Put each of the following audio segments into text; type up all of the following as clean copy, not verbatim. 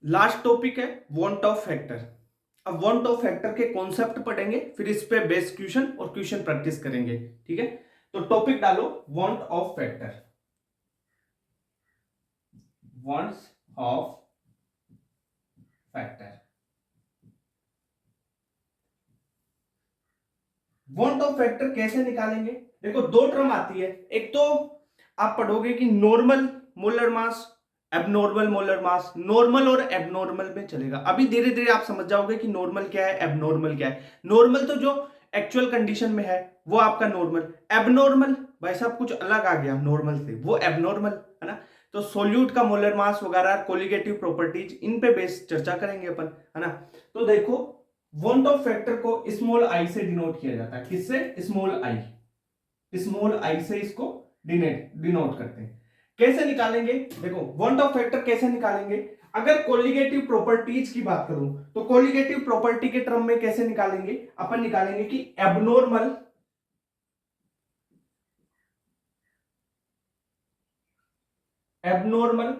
Last topic है van't Hoff factor. अब want Hoff factor के कॉन्सेप्ट पढ़ेंगे, फिर इस पे बेस क्वेश्चन और क्वेश्चन प्रैक्टिस करेंगे। ठीक है, तो टॉपिक डालो want Hoff factor. Wants of factor. Want Hoff factor कैसे निकालेंगे? देखो दो टर्म आती है। एक तो आप पढ़ोगे कि normal molar mass, abnormal molar mass. Normal और एबनॉर्मल में चलेगा। अभी धीरे धीरे आप समझ जाओगे कि नॉर्मल क्या है, एबनॉर्मल क्या है। नॉर्मल तो जो एक्चुअल कंडीशन में है वो आपका नॉर्मल। एबनॉर्मल भाई साहब कुछ अलग आ गया नॉर्मल से, वो एबनॉर्मल है ना। तो सोल्यूट का मोलर मास वगैरह, कोलिगेटिव प्रॉपर्टीज, इन पे बेस चर्चा करेंगे अपन, है ना। तो देखो वांट ऑफ फैक्टर को स्मॉल आई से डिनोट किया जाता है। किससे? Small I. स्मॉल आई से इसको डिनोट करते हैं। कैसे निकालेंगे? देखो वांट ऑफ फैक्टर कैसे निकालेंगे? अगर कोलिगेटिव प्रॉपर्टीज की बात करूं तो कोलिगेटिव प्रॉपर्टी के टर्म में कैसे निकालेंगे? अपन निकालेंगे कि एबनॉर्मल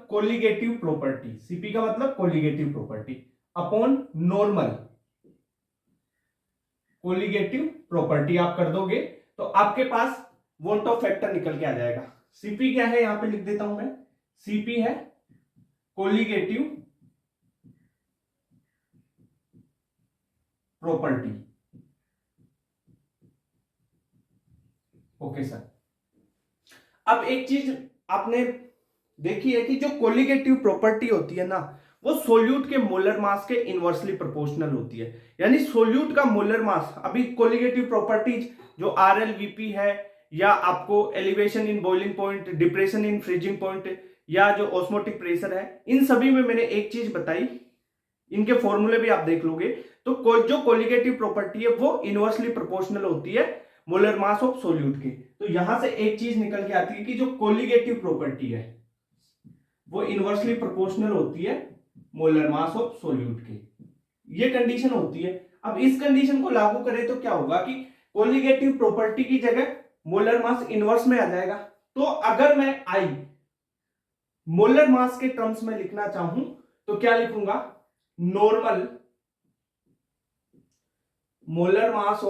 कोलिगेटिव प्रॉपर्टी, सीपी का मतलब colligative property, upon normal colligative property आप कर दोगे तो आपके पास वोल्ट ऑफ फैक्टर निकल के आ जाएगा। सीपी क्या है? यहां पे लिख देता हूं मैं। सीपी है कोलिगेटिव प्रॉपर्टी। Okay sir. अब एक चीज आपने देखी है कि जो कोलिगेटिव प्रॉपर्टी होती है ना, वो सोल्यूट के मोलर मास के इनवर्सली प्रोपोर्शनल होती है। यानी सोल्यूट का मोलर मास, अभी कोलिगेटिव प्रॉपर्टीज जो आर एल वीपी है, या आपको elevation in boiling point, depression in freezing point, या जो ऑस्मोटिक प्रेशर है, इन सभी में मैंने एक चीज बताई, इनके फॉर्मूले भी आप देख लोगे। तो जो कोलिगेटिव प्रॉपर्टी है वो इनवर्सली प्रोपोर्शनल होती है मोलर मास ऑफ सोल्यूट के। तो यहां से एक चीज निकल के आती है कि जो कोलिगेटिव प्रॉपर्टी है वो इनवर्सली प्रोपोर्शनल होती है मोलर मास ऑफ सोल्यूट के। ये कंडीशन होती है। अब इस कंडीशन को लागू करें तो क्या होगा कि कोलिगेटिव प्रॉपर्टी की जगह मोलर मास इनवर्स में आ जाएगा। तो अगर मैं आई मोलर मास के टर्म्स में लिखना चाहूं तो क्या लिखूंगा? Normal molar mass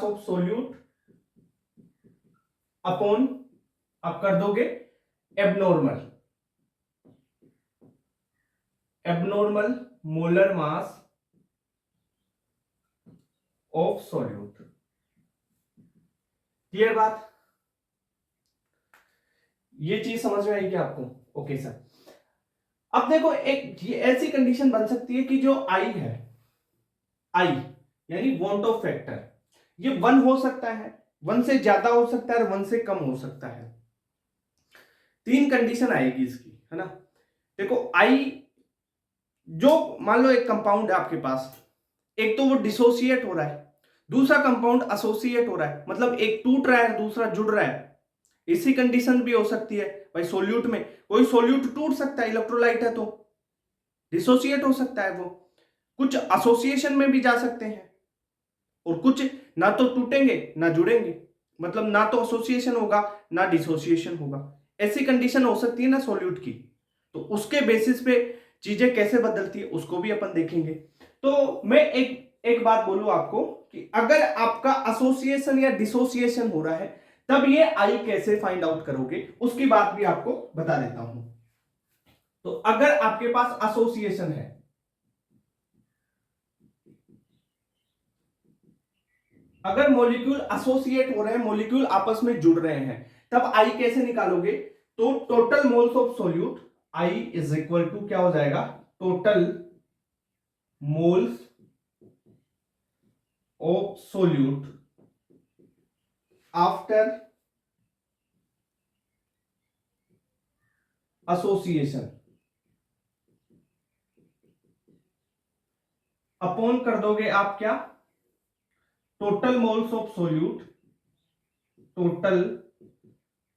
of solute upon, आप कर दोगे abnormal molar mass of solute. Clear बात? ये चीज समझ में आई क्या आपको? Okay sir. अब देखो एक ऐसी कंडीशन बन सकती है कि जो आई है, आई यानी वांट ऑफ फैक्टर, ये वन हो सकता है, वन से ज्यादा हो सकता है और वन से कम हो सकता है। तीन कंडीशन आएगी इसकी, है ना। देखो आई, जो मान लो एक कंपाउंड है आपके पास, एक तो वो डिसोसिएट हो रहा है, दूसरा कंपाउंड एसोसिएट हो रहा है, मतलब एक टूट रहा है दूसरा जुड़ रहा है। इसी कंडीशन भी हो सकती है भाई सोल्यूट में। कोई सोल्यूट टूट सकता है, इलेक्ट्रोलाइट है तो डिसोसिएट हो सकता है वो। कुछ एसोसिएशन में भी जा सकते हैं, और कुछ ना तो टूटेंगे ना जुड़ेंगे, मतलब ना तो एसोसिएशन होगा ना डिसोसिएशन होगा। ऐसी कंडीशन हो सकती है ना सोल्यूट की। तो उसके बेसिस पे चीजें कैसे बदलती है उसको भी अपन देखेंगे। तो मैं एक एक बात बोलूं आपको कि अगर आपका एसोसिएशन या डिसोसिएशन हो रहा है तब ये आई कैसे फाइंड आउट करोगे उसकी बात भी आपको बता देता हूं। तो अगर आपके पास एसोसिएशन है, अगर मॉलिक्यूल एसोसिएट हो रहे हैं, मॉलिक्यूल आपस में जुड़ रहे हैं, तब आई कैसे निकालोगे? तो total moles of solute, I is equal to क्या हो जाएगा? Total moles of solute after association, upon कर दोगे आप क्या? Total moles of solute, total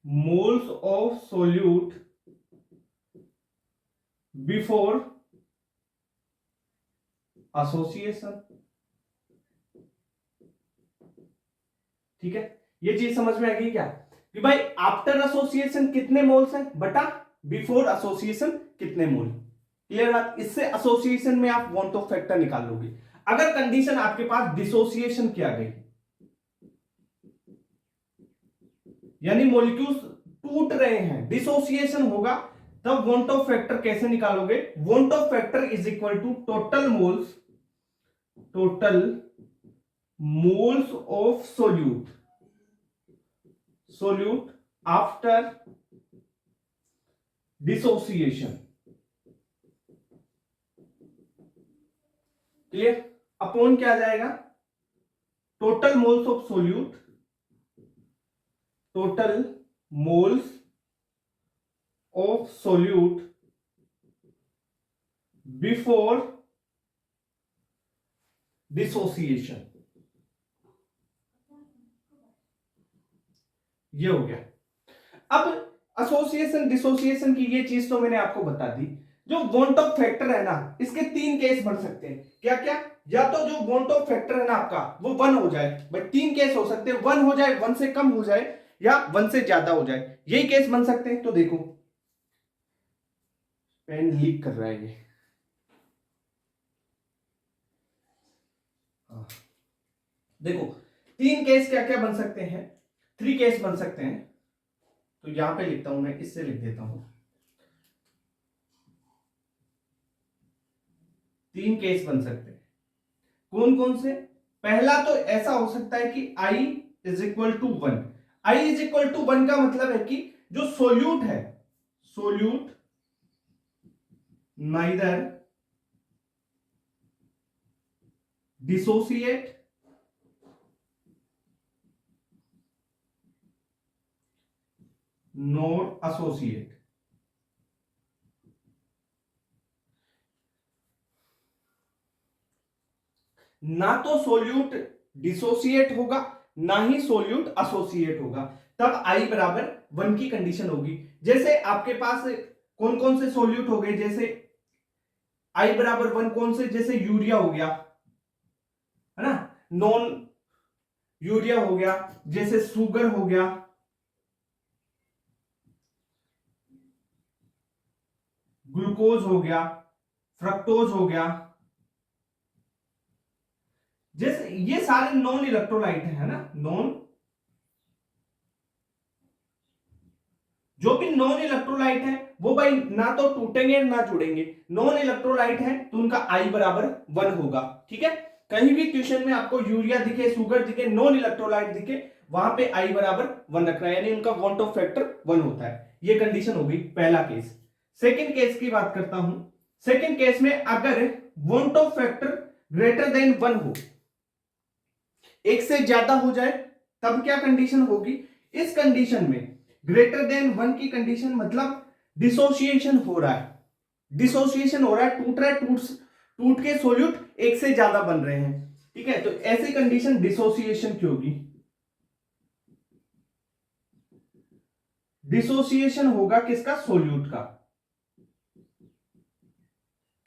moles of solute before association. ठीक है, ये चीज समझ में आ गई क्या? कि भाई आफ्टर एसोसिएशन कितने मोल्स हैं बटा बिफोर एसोसिएशन कितने मोल। क्लियर बात। इससे एसोसिएशन में आप वांट ऑफ फैक्टर निकाल लोगे। अगर कंडीशन आपके पास डिसोसिएशन की आ गई, यानी मॉलिक्यूल्स टूट रहे हैं, डिसोसिएशन होगा, तब वांट ऑफ फैक्टर कैसे निकालोगे? Van't Hoff factor is equal to total moles of solute after dissociation. Clear. Upon क्या आ जाएगा? Total moles of solute, total moles of solute before dissociation. ये हो गया। अब एसोसिएशन डिसोसिएशन की ये चीज तो मैंने आपको बता दी। जो वांट ऑफ फैक्टर है ना, इसके तीन केस बन सकते हैं। क्या क्या? या तो जो वांट ऑफ फैक्टर है ना आपका वो 1 हो जाए, भाई तीन केस हो सकते हैं, 1 हो जाए, 1 से कम हो जाए, या 1 से ज्यादा हो जाए, यही केस बन सकते हैं। तो देखो पेन लीक कर रहा है ये। देखो तीन केस क्या क्या बन सकते हैं, 3 केस बन सकते हैं। तो यहां पे लिखता हूं, मैं इससे लिख देता हूं। 3 केस बन सकते हैं। कौन कौन से? पहला तो ऐसा हो सकता है कि I is equal to 1। I is equal to 1 का मतलब है कि जो सोल्यूट है, solute neither dissociate nor associate. ना तो सोल्यूट डिसोसिएट होगा, ना ही सोल्यूट एसोसिएट होगा, तब I बराबर 1 की कंडीशन होगी। जैसे आपके पास कौन कौन से सोल्यूट हो गए, जैसे I बराबर 1 कौन से? जैसे यूरिया हो गया, है ना, नॉन यूरिया हो गया, जैसे शुगर हो गया, ग्लूकोज हो गया, फ्रक्टोज हो गया, जैसे ये सारे नॉन इलेक्ट्रोलाइट है ना। नॉन, जो भी नॉन इलेक्ट्रोलाइट है वो भाई ना तो टूटेंगे ना जुड़ेंगे। नॉन इलेक्ट्रोलाइट है तो उनका I बराबर 1 होगा। ठीक है। कहीं भी क्वेश्चन में आपको यूरिया दिखे, शुगर दिखे, नॉन इलेक्ट्रोलाइट दिखे, वहां पे I बराबर 1 रखना है, यानी उनका वांट ऑफ फैक्टर 1 होता है। ये कंडीशन हो गई पहला केस। सेकेंड केस की बात करता हूं। सेकेंड केस में अगर want Hoff factor greater than 1 हो, एक से ज्यादा हो जाए, तब क्या कंडीशन होगी? इस कंडीशन में ग्रेटर देन 1 की कंडीशन मतलब डिसोसिएशन हो रहा है, डिसोसिएशन हो रहा है, टूट रहा है, टूट के सोल्यूट एक से ज्यादा बन रहे हैं। ठीक है। तो ऐसी कंडीशन डिसोसिएशन की होगी। डिसोसिएशन होगा किसका? सोल्यूट का।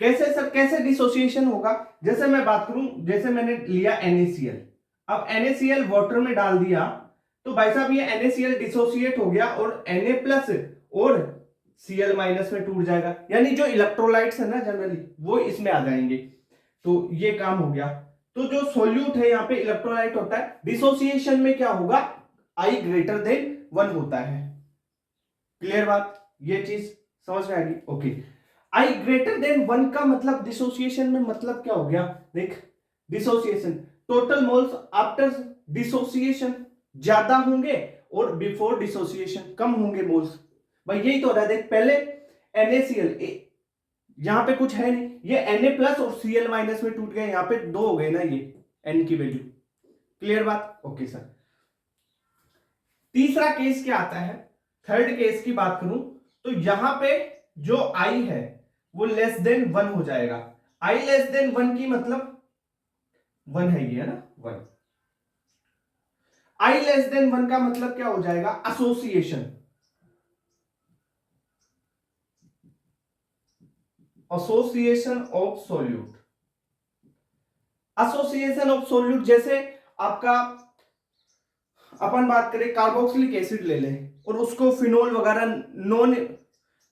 कैसे सर, कैसे डिसोसिएशन होगा? जैसे मैं बात करूं, जैसे मैंने लिया NaCl, अब NaCl वाटर में डाल दिया, तो भाई साहब ये NaCl डिसोसिएट हो गया और Na प्लस और Cl माइनस में टूट जाएगा, यानी जो इलेक्ट्रोलाइट्स है ना जनरली वो इसमें आ जाएंगे। तो ये काम हो गया। तो जो सोल्यूट है यहाँ पे इलेक्ट्रोलाइट होता है, डिसोसिएशन में क्या होगा? I ग्रेटर देन 1 होता है। क्लियर बात? ये चीज समझ में आ गई? ओके। I ग्रेटर देन 1 का मतलब डिसोसिएशन में मतलब क्या हो गया? देख, dissociation total moles after dissociation ज्यादा होंगे और बिफोर डिसोसिएशन कम होंगे मोल्स। भाई यही तो हो रहा है। देख पहले NaCl, यहां पे कुछ है नहीं, ये Na प्लस और Cl माइनस में टूट गए, यहां पे 2 हो गए ना ये N की वैल्यू। क्लियर बात? Okay sir. तीसरा केस क्या आता है? थर्ड केस की बात करूं तो यहां पे जो I है वो लेस देन 1 हो जाएगा। I लेस देन 1 की मतलब 1 है ये, है ना, 1। I लेस देन 1 का मतलब क्या हो जाएगा? Association, association of solute. Association of solute जैसे आपका अपन बात करें कार्बोक्सिलिक एसिड ले लें और उसको फिनोल वगैरह नॉन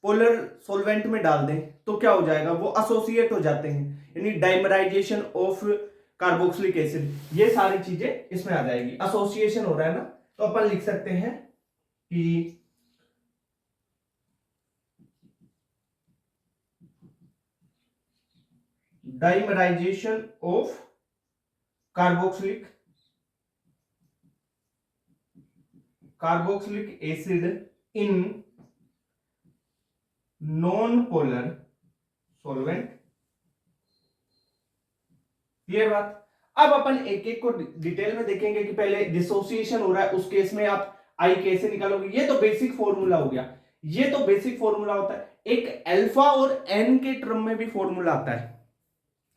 पोलर सॉल्वेंट में डाल दें तो क्या हो जाएगा, वो एसोसिएट हो जाते हैं, यानी डाइमराइजेशन ऑफ कार्बोक्सिलिक एसिड, ये सारी चीजें इसमें आ जाएगी। एसोसिएशन हो रहा है ना, तो अपन लिख सकते हैं कि dimerisation of carboxylic acid in non polar solvent. Clear बात। अब अपन एक एक को डिटेल में देखेंगे कि पहले डिसोसिएशन हो रहा है उस केस में आप आई कैसे निकालोगे। ये तो बेसिक फॉर्मूला हो गया, ये तो बेसिक फॉर्मूला होता है। एक अल्फा और एन के टर्म में भी फॉर्मूला आता है,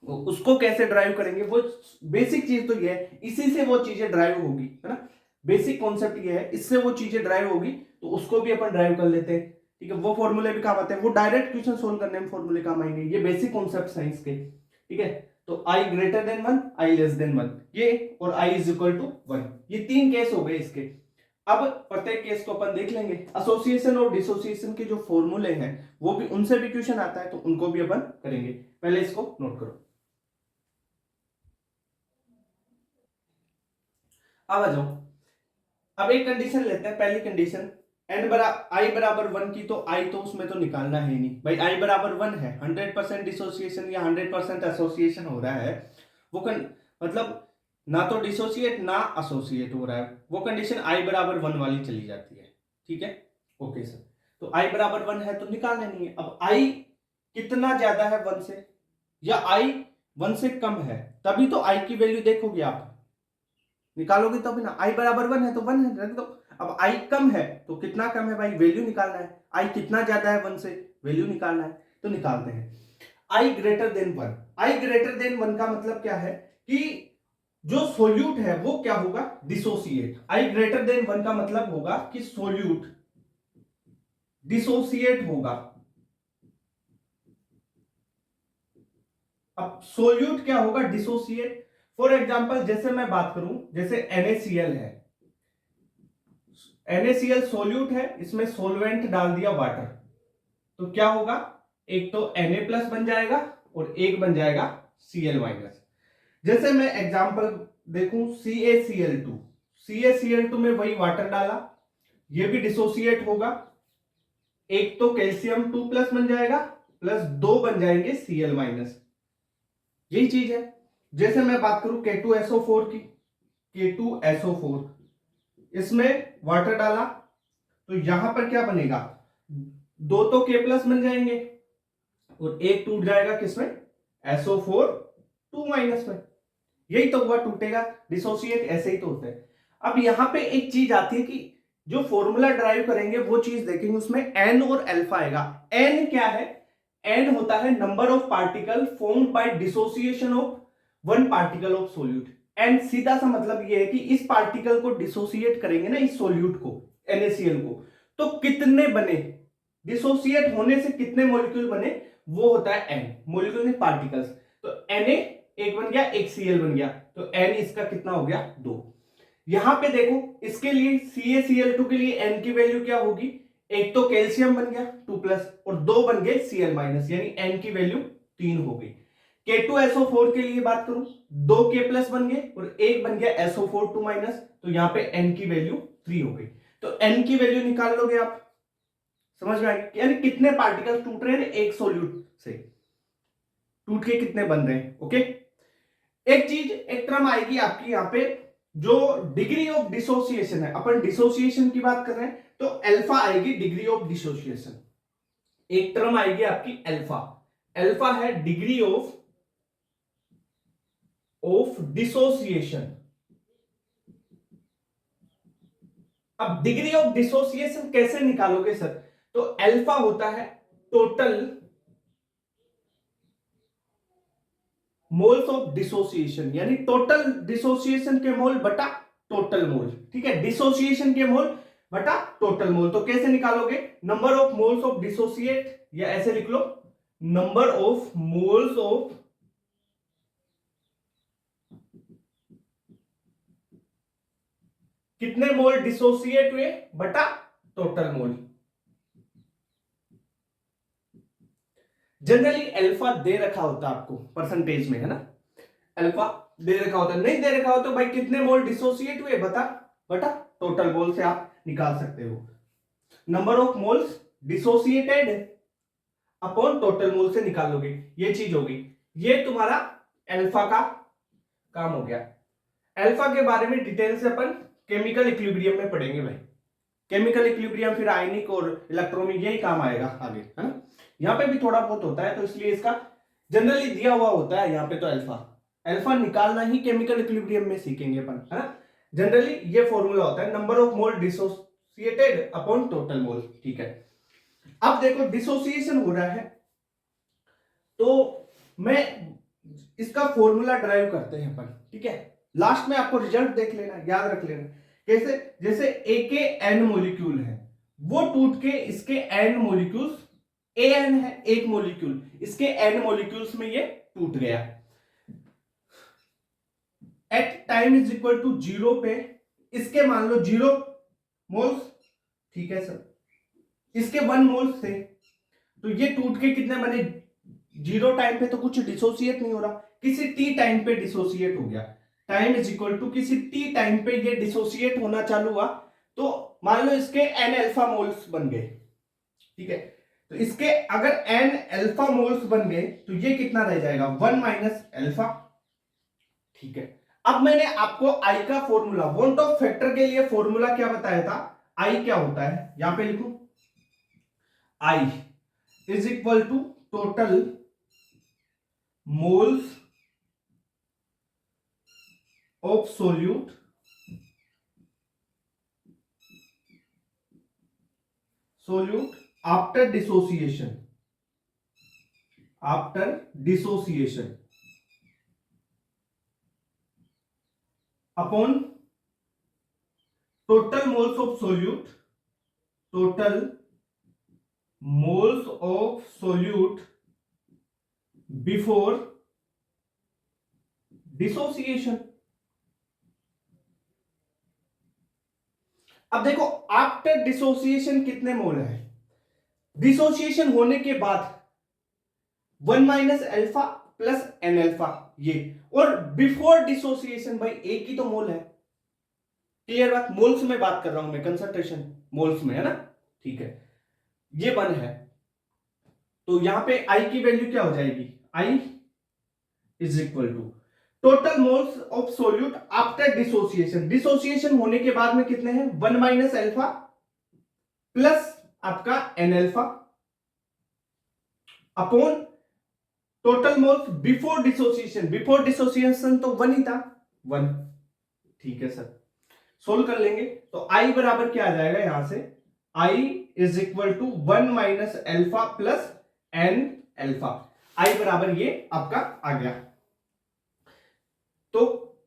उसको कैसे ड्राइव करेंगे, वो बेसिक चीज तो ये है, इसी से वो चीजें ड्राइव होगी, है ना। बेसिक कॉन्सेप्ट ये है, इससे वो चीजें ड्राइव होगी, तो उसको भी अपन ड्राइव कर लेते हैं। ठीक है, वो फॉर्मूले भी काम आते हैं, वो डायरेक्ट क्वेश्चन सोल्व करने में फॉर्मूले काम आएंगे। ये बेसिक कॉन्सेप्ट साइंस के। ठीक है, तो आई ग्रेटर देन 1, आई लेस देन 1, ये और आई इज इक्वल टू 1, ये 3 केस हो गए इसके। अब प्रत्येक केस को अपन देख लेंगे। एसोसिएशन और डिसोसिएशन के जो फॉर्मूले हैं वो भी, उनसे भी क्वेश्चन आता है, तो उनको भी अपन करेंगे। पहले इसको नोट करो। अब आ जाओ, अब एक कंडीशन लेते हैं। पहली कंडीशन आई बराबर 1 की, तो आई तो उसमें तो निकालना है नहीं भाई, आई बराबर 1 है, 100% डिसोसिएशन या 100% एसोसिएशन हो रहा है, मतलब ना तो डिसोसिएट ना एसोसिएट हो रहा है, वो कंडीशन आई बराबर 1 वाली चली जाती है। ठीक है, ओके सर। तो आई बराबर 1 है तो निकालना नहीं है। अब आई कितना ज्यादा है 1 से, या आई 1 से कम है, तभी तो आई की वैल्यू देखोगे आप, निकालोगे तभी ना। आई बराबर 1 है तो 1 है, रख दो। अब आई कम है तो कितना कम है भाई, वैल्यू निकालना है। आई कितना ज्यादा है 1 से, वैल्यू निकालना है, तो निकालते हैं। आई ग्रेटर देन 1, आई ग्रेटर देन 1 का मतलब क्या है कि जो सोल्यूट है वो क्या होगा, डिसोसिएट। आई ग्रेटर देन 1 का मतलब होगा कि सोल्यूट डिसोसिएट होगा। अब सोल्यूट क्या होगा, डिसोसिएट। फॉर एग्जाम्पल जैसे मैं बात करूं, जैसे NaCl है, NaCl सोल्यूट है, इसमें सोलवेंट डाल दिया वाटर, तो क्या होगा, एक तो Na+ बन जाएगा और एक बन जाएगा Cl-। जैसे मैं एग्जांपल देखूं, CaCl2, CaCl2 में वही वाटर डाला, ये भी डिसोसिएट होगा, एक तो कैल्शियम 2+ बन जाएगा प्लस 2 बन जाएंगे Cl-। यही चीज है। जैसे मैं बात करूं K2SO4 की, K2SO4, इसमें वाटर डाला तो यहां पर क्या बनेगा, 2 तो K+ बन जाएंगे और एक टूट जाएगा किसमें, SO4 2- में। यही तो हुआ, टूटेगा, डिसोसिएट ऐसे ही तो होता है। अब यहां पे एक चीज आती है कि जो फॉर्मूला ड्राइव करेंगे वो चीज देखेंगे, उसमें एन और अल्फा आएगा। एन क्या है, एन होता है number of particle formed by dissociation of one particle of solute. N सीधा सा मतलब ये है कि इस पार्टिकल को डिसोसिएट करेंगे ना, इस सोल्यूट को, NaCl को, तो कितने बने, डिसोसिएट होने से कितने मॉलिक्यूल बने, वो होता है एन, मॉलिक्यूल नहीं पार्टिकल्स। तो Na एक बन गया, एक Cl बन गया, तो n इसका कितना हो गया, 2। यहां पे देखो, इसके लिए CaCl2 के लिए n की वैल्यू क्या होगी, एक तो कैल्शियम बन गया 2+ और 2 बन गए Cl-, यानी n की वैल्यू 3 हो गई। K2SO4 के लिए बात करूं, 2 K+ बन गए और एक बन गया SO4 2-, तो यहां पे n की वैल्यू 3 हो गई। तो n की वैल्यू निकाल लोगे आप, समझ में आएगी, यानी कितने पार्टिकल टूट रहे हैं एक सोल्यूट से, टूट के कितने बन रहे हैं। ओके, एक चीज, एक टर्म आएगी आपकी यहां पे, जो डिग्री ऑफ डिसोसिएशन है, अपन डिसोसिएशन की बात कर रहे हैं, तो अल्फा आएगी डिग्री ऑफ डिसोसिएशन। एक टर्म आएगी आपकी अल्फा, अल्फा है डिग्री ऑफ डिसोसिएशन। अब डिग्री ऑफ डिसोसिएशन कैसे निकालोगे सर, तो अल्फा होता है टोटल मोल्स ऑफ डिसोसिएशन, यानी टोटल डिसोसिएशन के मोल बटा टोटल मोल। ठीक है, डिसोसिएशन के मोल बटा टोटल मोल। तो कैसे निकालोगे, number of moles of dissociate, या ऐसे लिख लो, नंबर ऑफ मोल्स ऑफ कितने मोल डिसोसिएट हुए बटा टोटल मोल। जनरली अल्फा दे रखा होता है आपको परसेंटेज में, है ना, अल्फा दे रखा होता है, नहीं दे रखा हो तो भाई कितने मोल डिसोसिएट हुए बता बटा टोटल मोल से आप निकाल सकते हो। Number of moles dissociated upon total mole से निकालोगे, ये चीज होगी। ये तुम्हारा अल्फा का काम हो गया। अल्फा के बारे में डिटेल से अपन केमिकल इक्विलिब्रियम में पढ़ेंगे भाई। केमिकल इक्विलिब्रियम फिर आयनिक और इलेक्ट्रॉनिक यही काम आएगा आगे, है ना। यहाँ पे भी थोड़ा बहुत होता है तो इसलिए इसका जनरली दिया हुआ होता है यहाँ पे। तो अल्फा अल्फा निकालना ही केमिकल इक्विलिब्रियम में सीखेंगे अपन, है ना। जनरली ये फॉर्मूला होता है number of mole dissociated upon total mole, ठीक है। अब देखो डिसोसिएशन हो रहा है तो मैं इसका फॉर्मूला ड्राइव करते हैं अपन, ठीक है। लास्ट में आपको रिजल्ट देख लेना, याद रख लेना कैसे। जैसे ए के एन मोलिक्यूल है, वो टूट के इसके एन मोलिक्यूल्स, ए एन है एक मोलिक्यूल, इसके एन मोलिक्यूल्स में ये टूट गया। At time is equal to 0 पे इसके मान लो 0 मोल्स, ठीक है सर। इसके 1 मोल्स थे तो ये टूट के कितने बने, 0 टाइम पे तो कुछ डिसोसिएट नहीं हो रहा, किसी टी टाइम पे डिसोसिएट हो गया। टाइम इज इक्वल टू किसी टी टाइम पे ये डिसोसिएट होना चालू हुआ तो मान लो इसके एन अल्फा मोल्स बन गए, ठीक है। तो इसके अगर एन अल्फा मोल्स बन गए तो ये कितना रह जाएगा 1 माइनस अल्फा, ठीक है। अब मैंने आपको आई का फॉर्मूला, वॉन्ट ऑफ फैक्टर के लिए फॉर्मूला क्या बताया था, आई क्या होता है यहां पे लिखूं, i is equal to total moles of solute after dissociation upon total moles of solute before dissociation. अब देखो आफ्टर डिसोसिएशन कितने मोल है, डिसोसिएशन होने के बाद 1 minus alpha plus N alpha ये, और बिफोर डिसोसिएशन भाई एक ही तो मोल है। क्लियर बात, मोल्स में बात कर रहा हूं मैं, कंसंट्रेशन मोल्स में, है ना, ठीक है। ये 1 है तो यहां पे आई की वैल्यू क्या हो जाएगी, i is equal to total moles of solute after dissociation, dissociation होने के बाद में कितने हैं 1 माइनस अल्फा प्लस आपका n alpha upon total moles before dissociation तो 1 ही था 1, ठीक है सर। सोल्व कर लेंगे तो आई बराबर क्या आ जाएगा यहां से, i is equal to 1 minus alpha plus N alpha, i बराबर ये आपका आ गया। तो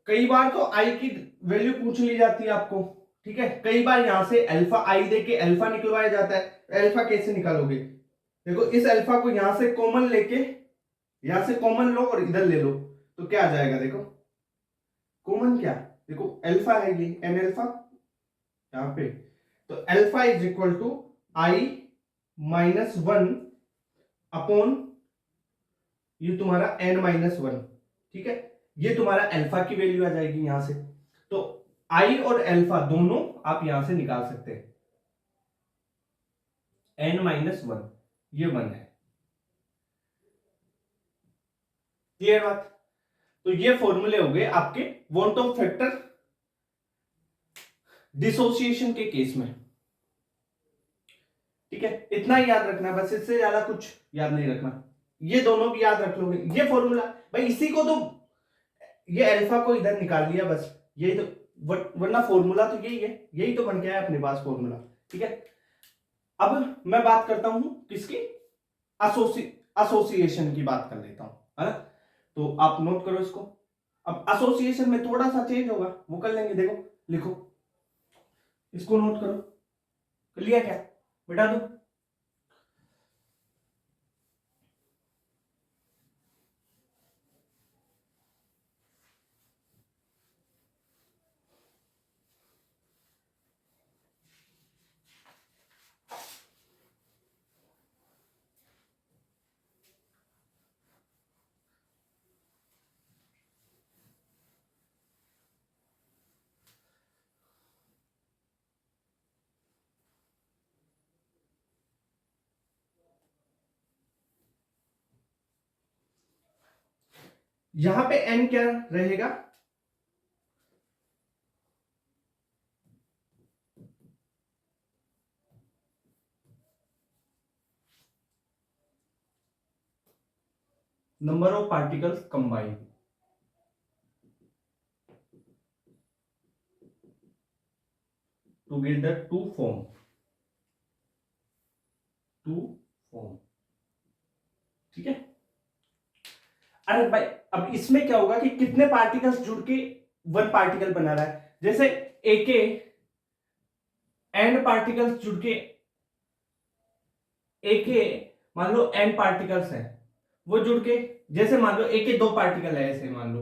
कई बार तो आई की वैल्यू पूछ ली जाती है आपको, ठीक है। कई बार यहां से अल्फा आई देके अल्फा निकलवाया जाता है, अल्फा कैसे निकालोगे, देखो इस अल्फा को यहां से कॉमन लेके, यहां से कॉमन लो और इधर ले लो तो क्या आ जाएगा, देखो कॉमन क्या, देखो अल्फा है ये एन अल्फा यहां पे, तो alpha is equal to I minus 1 upon ये तुम्हारा एन माइनस 1, ठीक है। ये तुम्हारा अल्फा की वैल्यू आ जाएगी यहां से, तो आई और अल्फा दोनों आप यहां से निकाल सकते हैं, एन माइनस 1 ये 1 है। क्लियर बात, तो ये फॉर्मूले हो गए आपके वॉन्ट ऑफ फैक्टर डिसोसिएशन के केस में, ठीक है। इतना ही याद रखना बस, इससे ज्यादा कुछ याद नहीं रखना, ये दोनों भी याद रख लोगे। ये फॉर्मूला भाई इसी को तो, ये अल्फा को इधर निकाल लिया बस, यही तो, वरना फॉर्मूला तो यही है, यही तो बन गया है अपने पास फॉर्मूला, ठीक है। अब मैं बात करता हूं किसकी, एसोसिएशन की बात कर लेता हूं, है ना। तो आप नोट करो इसको। अब एसोसिएशन में थोड़ा सा चेंज होगा, वो कर लेंगे, देखो लिखो, इसको नोट करो, कर लिया क्या, बेटा दो। यहां पे n क्या रहेगा, number of particles combined together to form ठीक है। अरे भाई अब इसमें क्या होगा कि कितने पार्टिकल्स जुड़ के वन पार्टिकल बना रहा है, जैसे एक एन पार्टिकल्स जुड़ के एक मान लो एन पार्टिकल्स है, वो जुड़ के, जैसे मान लो एक दो पार्टिकल है, ऐसे मान लो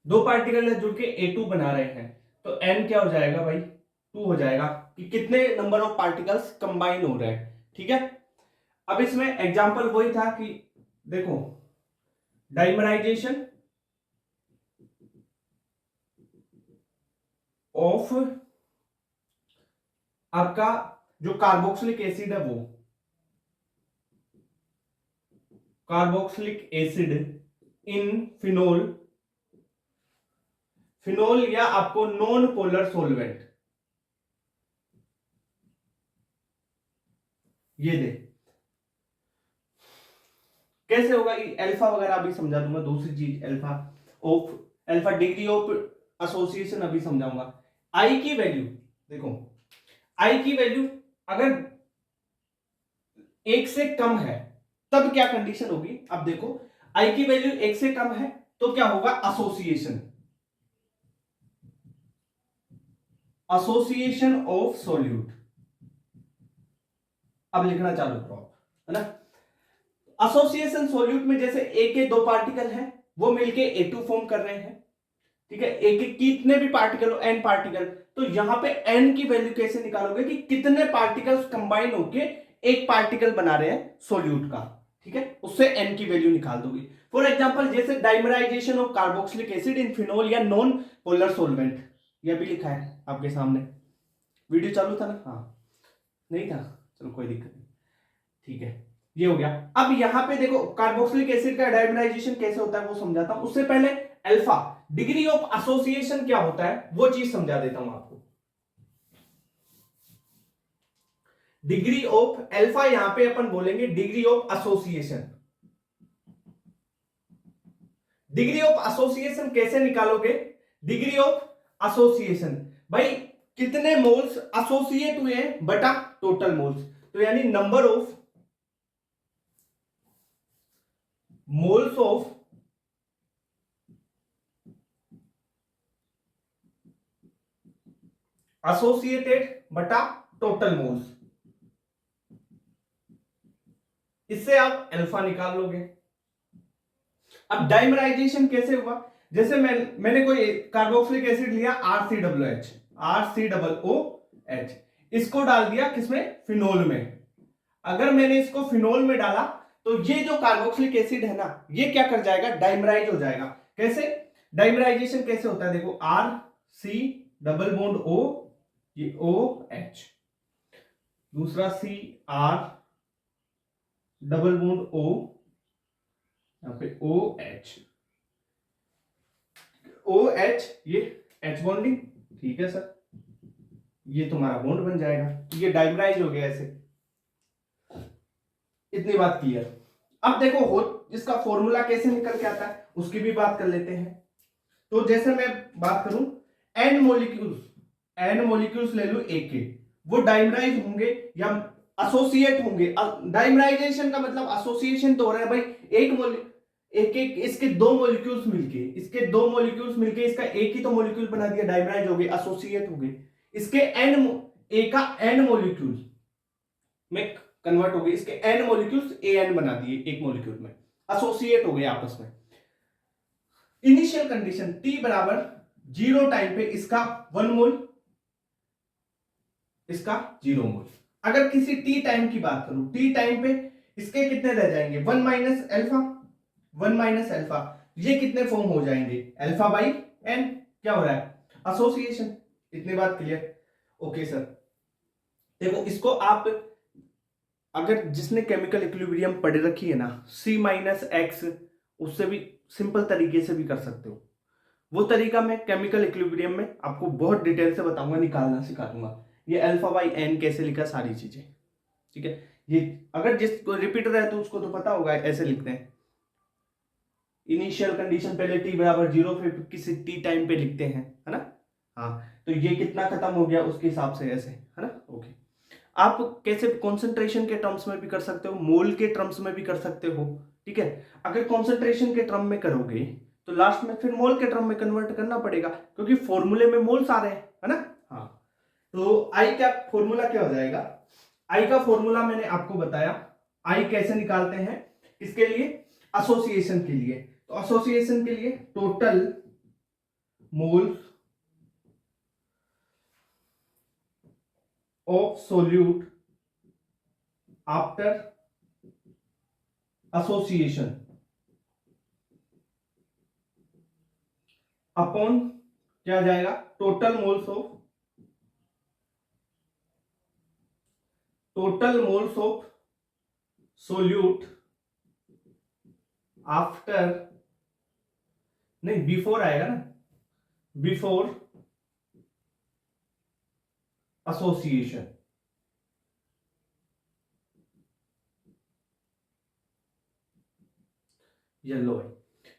दो पार्टिकल है जुड़ के A2 बना रहे हैं, तो n क्या हो जाएगा भाई, 2 हो जाएगा, कि कितने नंबर ऑफ पार्टिकल्स कंबाइन हो रहे हैं। ठीक है, अब इसमें एग्जांपल वही था कि देखो डाइमराइजेशन ऑफ आपका जो कार्बोक्सिलिक एसिड है, वो carboxylic acid in phenol, phenol या आपको नॉन पोलर सोलवेंट, ये दे कैसे होगा, ये अल्फा वगैरह अभी समझा दूंगा, दूसरी चीज अल्फा डिग्री ऑफ एसोसिएशन अभी समझाऊंगा। आई की वैल्यू देखो, आई की वैल्यू अगर एक से कम है तब क्या कंडीशन होगी, अब देखो आई की वैल्यू एक से कम है तो क्या होगा, एसोसिएशन, एसोसिएशन ऑफ सोल्यूट। अब लिखना चालू करो है ना, एसोसिएशन सोल्यूट में जैसे ए के दो पार्टिकल हैं वो मिलके A2 फॉर्म कर रहे हैं, ठीक है, एक एक कितने भी पार्टिकल हो, n पार्टिकल, तो यहां पे n की वैल्यू कैसे निकालोगे कि कितने पार्टिकल्स कंबाइन होके एक पार्टिकल बना रहे हैं सोल्यूट का, ठीक है, उससे n की वैल्यू निकाल दोगे। फॉर एग्जांपल जैसे dimerisation of carboxylic acid in phenol या नॉन पोलर सोलवेंट, यह भी लिखा है आपके सामने, वीडियो चालू था ना, हाँ नहीं था, चलो कोई दिक्कत नहीं, ठीक है, ये हो गया। अब यहां पे देखो कार्बोक्सिलिक एसिड का डाइमराइजेशन कैसे होता है वो समझाता हूं, उससे पहले अल्फा डिग्री ऑफ एसोसिएशन क्या होता है वो चीज समझा देता हूं आपको। डिग्री ऑफ अल्फा यहां पे अपन बोलेंगे degree of association, degree of association कैसे निकालोगे, डिग्री ऑफ एसोसिएशन भाई कितने मोल्स एसोसिएट हुए हैं बटा टोटल मोल्स, तो यानी number of moles of associated बटा टोटल मोल्स, इससे आप अल्फा निकाल लोगे। अब डाइमराइजेशन कैसे हुआ, जैसे मैंने कोई कार्बोक्सिलिक एसिड लिया RCOOH, इसको डाल दिया किसमें, फिनोल में, अगर मैंने इसको फिनोल में डाला तो ये जो कार्बोक्सिलिक एसिड है ना ये क्या कर जाएगा, डाइमराइज हो जाएगा। कैसे डाइमराइजेशन कैसे होता है, देखो RC डबल बॉन्ड O, ये OH, दूसरा CR डबल बॉन्ड O, यहां पे OH, ये H बॉन्डिंग, ठीक है सर, ये तुम्हारा बॉन्ड बन जाएगा, तो ये डाइमराइज हो गया ऐसे, इतनी बात क्लियर। अब देखो हो इसका फॉर्मूला कैसे निकल के आता है उसकी भी बात कर लेते हैं। तो जैसे मैं बात करूं एन मॉलिक्यूल्स ले लो एक के, वो डाइमराइज होंगे या एसोसिएट होंगे, डाइमराइजेशन का मतलब एसोसिएशन तो हो रहा है भाई, एक एक इसके दो मॉलिक्यूल्स मिलके इसका एक ही तो मॉलिक्यूल बना दिया, डाइमराइज हो गए, एसोसिएट हो गए, इसके ए का एन मॉलिक्यूल में कन्वर्ट हो गए, इसके एन मॉलिक्यूल्स एन बना दिए एक मॉलिक्यूल में, एसोसिएट हो गए आपस में। इनिशियल कंडीशन t बराबर 0 टाइम पे इसका 1 मोल, इसका 0 मोल। अगर किसी t टाइम की बात करूं, t टाइम पे इसके कितने रह जाएंगे, 1 माइनस अल्फा, ये कितने फॉर्म हो जाएंगे, अल्फा बाई n, क्या हो रहा है, एसोसिएशन। इतनी बात क्लियर, ओके सर। देखो इसको आप अगर जिसने केमिकल इक्विलिब्रियम पढ़ रखी है ना C-X, उससे भी सिंपल तरीके से भी कर सकते हो। वो तरीका मैं केमिकल इक्विलिब्रियम में आपको बहुत डिटेल से बताऊंगा, निकालना सिखा दूंगा। ये अल्फा बाई एन कैसे लिखा, सारी चीजें, ठीक है। ये अगर जिसको रिपीटर है तो उसको तो पता होगा, ऐसे लिखते हैं इनिशियल कंडीशन पहले t बराबर 0, फिर किसी t टाइम पे लिखते हैं, है ना। हाँ, तो ये कितना खत्म हो गया उसके हिसाब से ऐसे, है ना। ओके, आप कैसे कंसंट्रेशन के टर्म्स में भी कर सकते हो, मोल के टर्म्स में भी कर सकते हो, ठीक है। अगर कंसंट्रेशन के टर्म में करोगे तो लास्ट में फिर मोल के टर्म में कन्वर्ट करना पड़ेगा, क्योंकि फॉर्मूले में मोल्स आ रहे हैं, है ना। हाँ, तो आई का फॉर्मूला क्या हो जाएगा, आई का फॉर्मूला मैंने आपको बताया। आई कैसे निकालते हैं, इसके लिए एसोसिएशन के लिए, तो एसोसिएशन के लिए total mole of solute after association upon क्या आ जाएगा, total moles of solute after, नहीं बिफोर आएगा ना, बिफोर एसोसिएशन। येलो है,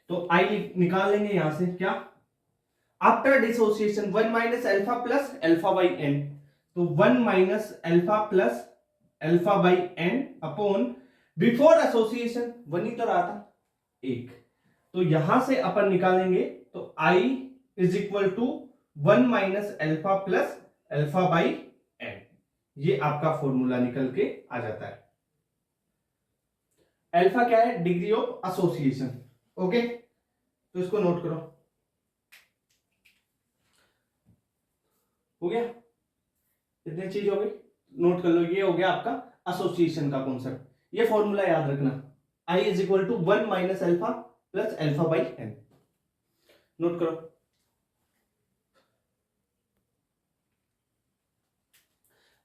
तो आई निकाल लेंगे यहां से, क्या after dissociation 1 minus alpha plus alpha by N, तो 1 minus alpha plus alpha by N upon before association, 1 ही तो रहा था, 1। तो यहां से अपन निकालेंगे तो I is equal to 1 minus alpha plus alpha by N, ये आपका फॉर्मूला निकल के आ जाता है। अल्फा क्या है, डिग्री ऑफ एसोसिएशन, ओके, तो इसको नोट करो, हो गया, कितनी चीज हो गई, नोट कर लो, ये हो गया आपका एसोसिएशन का कॉन्सेप्ट। ये फॉर्मूला याद रखना, I is equal to 1 minus alpha plus alpha by N, note करो।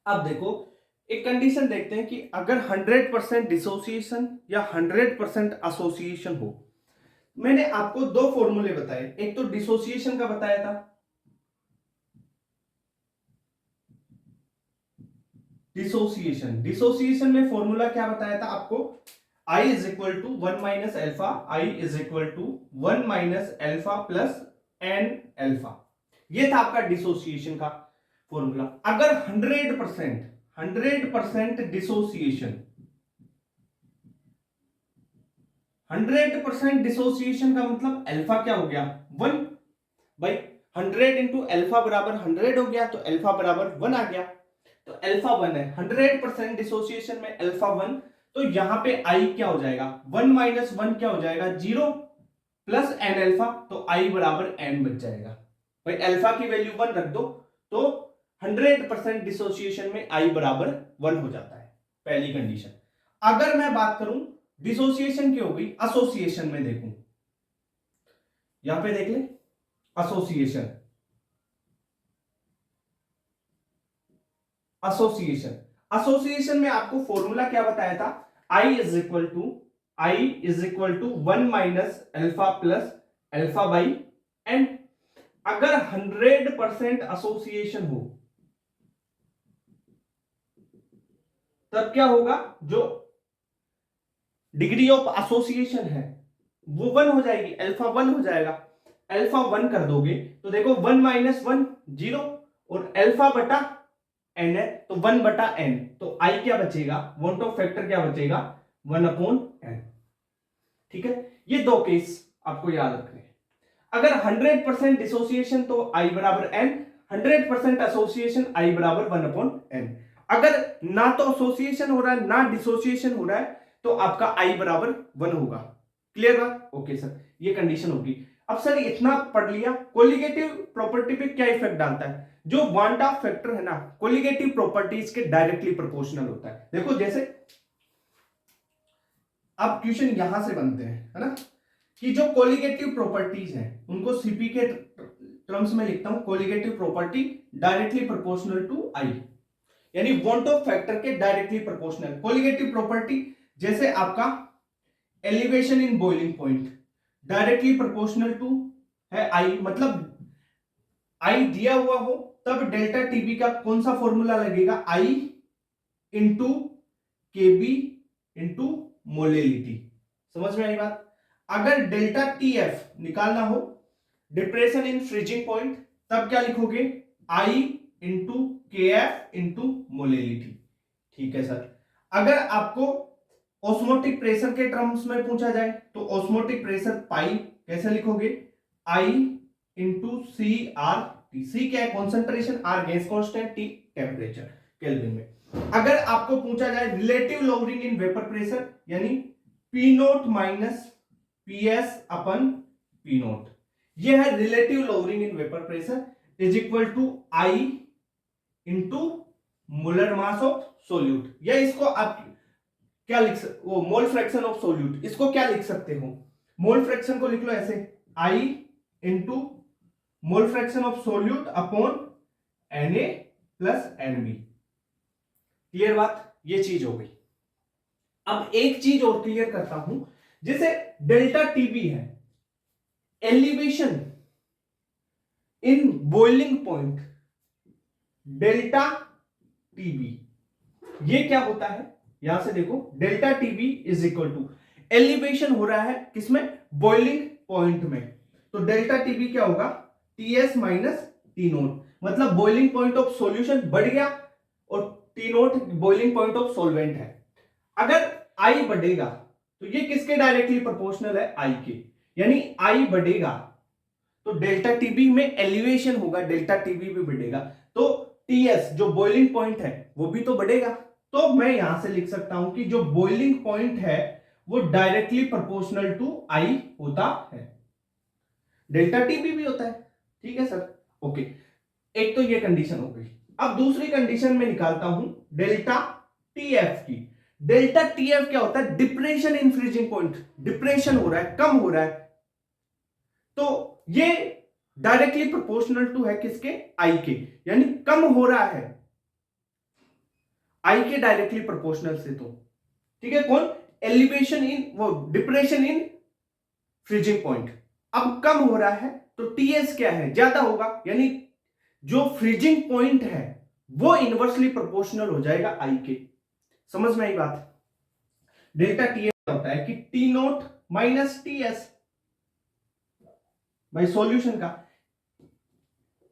अब देखो, एक कंडीशन देखते हैं कि अगर 100% डिसोसिएशन या 100% एसोसिएशन हो। मैंने आपको दो फॉर्मूले बताए, एक तो डिसोसिएशन का बताया था, डिसोसिएशन में फॉर्मूला क्या बताया था आपको, I is equal to 1 minus alpha, I is equal to 1 minus alpha plus N alpha, ये था आपका डिसोसिएशन का फॉर्मूला। अगर 100% डिसोसिएशन, 100% डिसोसिएशन का मतलब अल्फा क्या हो गया, 1 भाई, 100 इंटू अल्फा बराबर 100 हो गया, तो अल्फा बराबर 1 आ गया, तो अल्फा 1 है, 100% डिसोसिएशन में अल्फा 1, तो यहां पे आई क्या हो जाएगा, 1 माइनस 1 क्या हो जाएगा, 0 प्लस एन अल्फा, तो आई बराबर एन बच जाएगा। भाई अल्फा की वैल्यू 1 रख दो, तो 100% डिसोसिएशन में आई बराबर 1 हो जाता है, पहली कंडीशन। अगर मैं बात करूं डिसोसिएशन की हो गई, एसोसिएशन में देखूं, यहां पे देख ले, एसोसिएशन, एसोसिएशन में आपको फॉर्मूला क्या बताया था, I is equal to 1 minus alpha plus alpha by N. अगर 100% एसोसिएशन हो तब क्या होगा, जो डिग्री ऑफ एसोसिएशन है वो 1 हो जाएगी, अल्फा 1 हो जाएगा। अल्फा 1 कर दोगे तो देखो 1 माइनस 1 0, और अल्फा बटा एन है तो 1 बटा एन, तो आई क्या बचेगा, वॉन्ट ऑफ फैक्टर क्या बचेगा, 1 अपॉन एन, ठीक है। ये दो केस आपको याद रखने हैं। अगर 100% डिसोसिएशन तो आई बराबर एन, 100% एसोसिएशन आई बराबर 1 अपॉन एन। अगर ना तो एसोसिएशन हो रहा है ना डिसोसिएशन हो रहा है तो आपका आई बराबर 1 होगा। क्लियर बात, ओके सर, ये कंडीशन होगी। अब सर इतना पढ़ लिया, कोलिगेटिव प्रॉपर्टी पे क्या इफेक्ट डालता है, जो वांट ऑफ फैक्टर है ना कोलिगेटिव प्रॉपर्टीज के डायरेक्टली प्रोपोर्शनल होता है। देखो जैसे अब क्वेश्चन यहां से बनते हैं, है ना, कि जो कोलिगेटिव प्रॉपर्टीज हैं उनको सीपी के टर्म्स में लिखता हूं, colligative property directly proportional to i, यानी वांट ऑफ फैक्टर के डायरेक्टली प्रोपोर्शनल। कोलिगेटिव प्रॉपर्टी जैसे आपका elevation in boiling point, directly proportional to है आई, मतलब आई दिया हुआ हो तब डेल्टा टीबी का कौन सा फॉर्मूला लगेगा, आई इंटू केबी इंटू मोलेलिटी। समझ में आई बात। अगर डेल्टा टीएफ निकालना हो, डिप्रेशन इन फ्रीजिंग पॉइंट, तब क्या लिखोगे, आई इंटू के एफ इंटू मोलेलिटी। ठीक है सर। अगर आपको ऑस्मोटिक प्रेशर के टर्म्स में पूछा जाए तो ऑस्मोटिक प्रेशर पाई कैसे लिखोगे, i into C R T. C क्या है, concentration, R gas constant, T temperature kelvin में। अगर आपको पूछा जाए relative lowering in vapour pressure, यानी P nought minus P S upon P nought, यह है relative lowering in vapour pressure is equal to i into molar mass of solute. या इसको आप क्या लिख सकते हो, मोल फ्रैक्शन ऑफ सोल्यूट, इसको क्या लिख सकते हो, मोल फ्रैक्शन को लिख लो ऐसे, i into mole fraction of solute upon Na plus Nb। Clear बात, ये चीज हो गई। अब एक चीज और क्लियर करता हूं, जैसे डेल्टा टीबी है, elevation in boiling point delta TB, ये क्या होता है, यहां से देखो, delta TB is equal to elevation हो रहा है किसमें, बॉइलिंग पॉइंट में, तो डेल्टा टीबी क्या होगा, टीएस माइनस टी नोट, मतलब बॉइलिंग पॉइंट ऑफ सॉल्यूशन बढ़ गया और T note boiling point of solvent है। अगर आई बढ़ेगा तो ये किसके डायरेक्टली प्रोपोर्शनल है, आई के, यानी आई बढ़ेगा तो डेल्टा टीबी में एलिवेशन होगा, डेल्टा टीबी भी बढ़ेगा, तो टीएस जो बॉइलिंग पॉइंट है वो भी तो बढ़ेगा। तो मैं यहां से लिख सकता हूं कि जो बॉइलिंग पॉइंट है वो डायरेक्टली प्रोपोर्शनल टू आई होता है, डेल्टा टीबी भी होता है। ठीक है सर, ओके। एक तो ये कंडीशन हो गई। अब दूसरी कंडीशन में निकालता हूं डेल्टा टीएफ की। डेल्टा टीएफ क्या होता है, depression in freezing point, depression हो रहा है, कम हो रहा है, तो ये डायरेक्टली प्रोपोर्शनल टू है किसके, आई के, यानी कम हो रहा है आई के डायरेक्टली प्रोपोर्शनल से। तो ठीक है, कौन, एलिवेशन इन, वो डिप्रेशन इन फ्रीजिंग पॉइंट, अब कम हो रहा है तो टीएस क्या है, ज्यादा होगा, यानी जो फ्रीजिंग पॉइंट है वो इनवर्सली प्रोपोर्शनल हो जाएगा आई के। समझ में आई बात। डेल्टा टीएस होता है कि टी नोट माइनस टीएस भाई सॉल्यूशन का,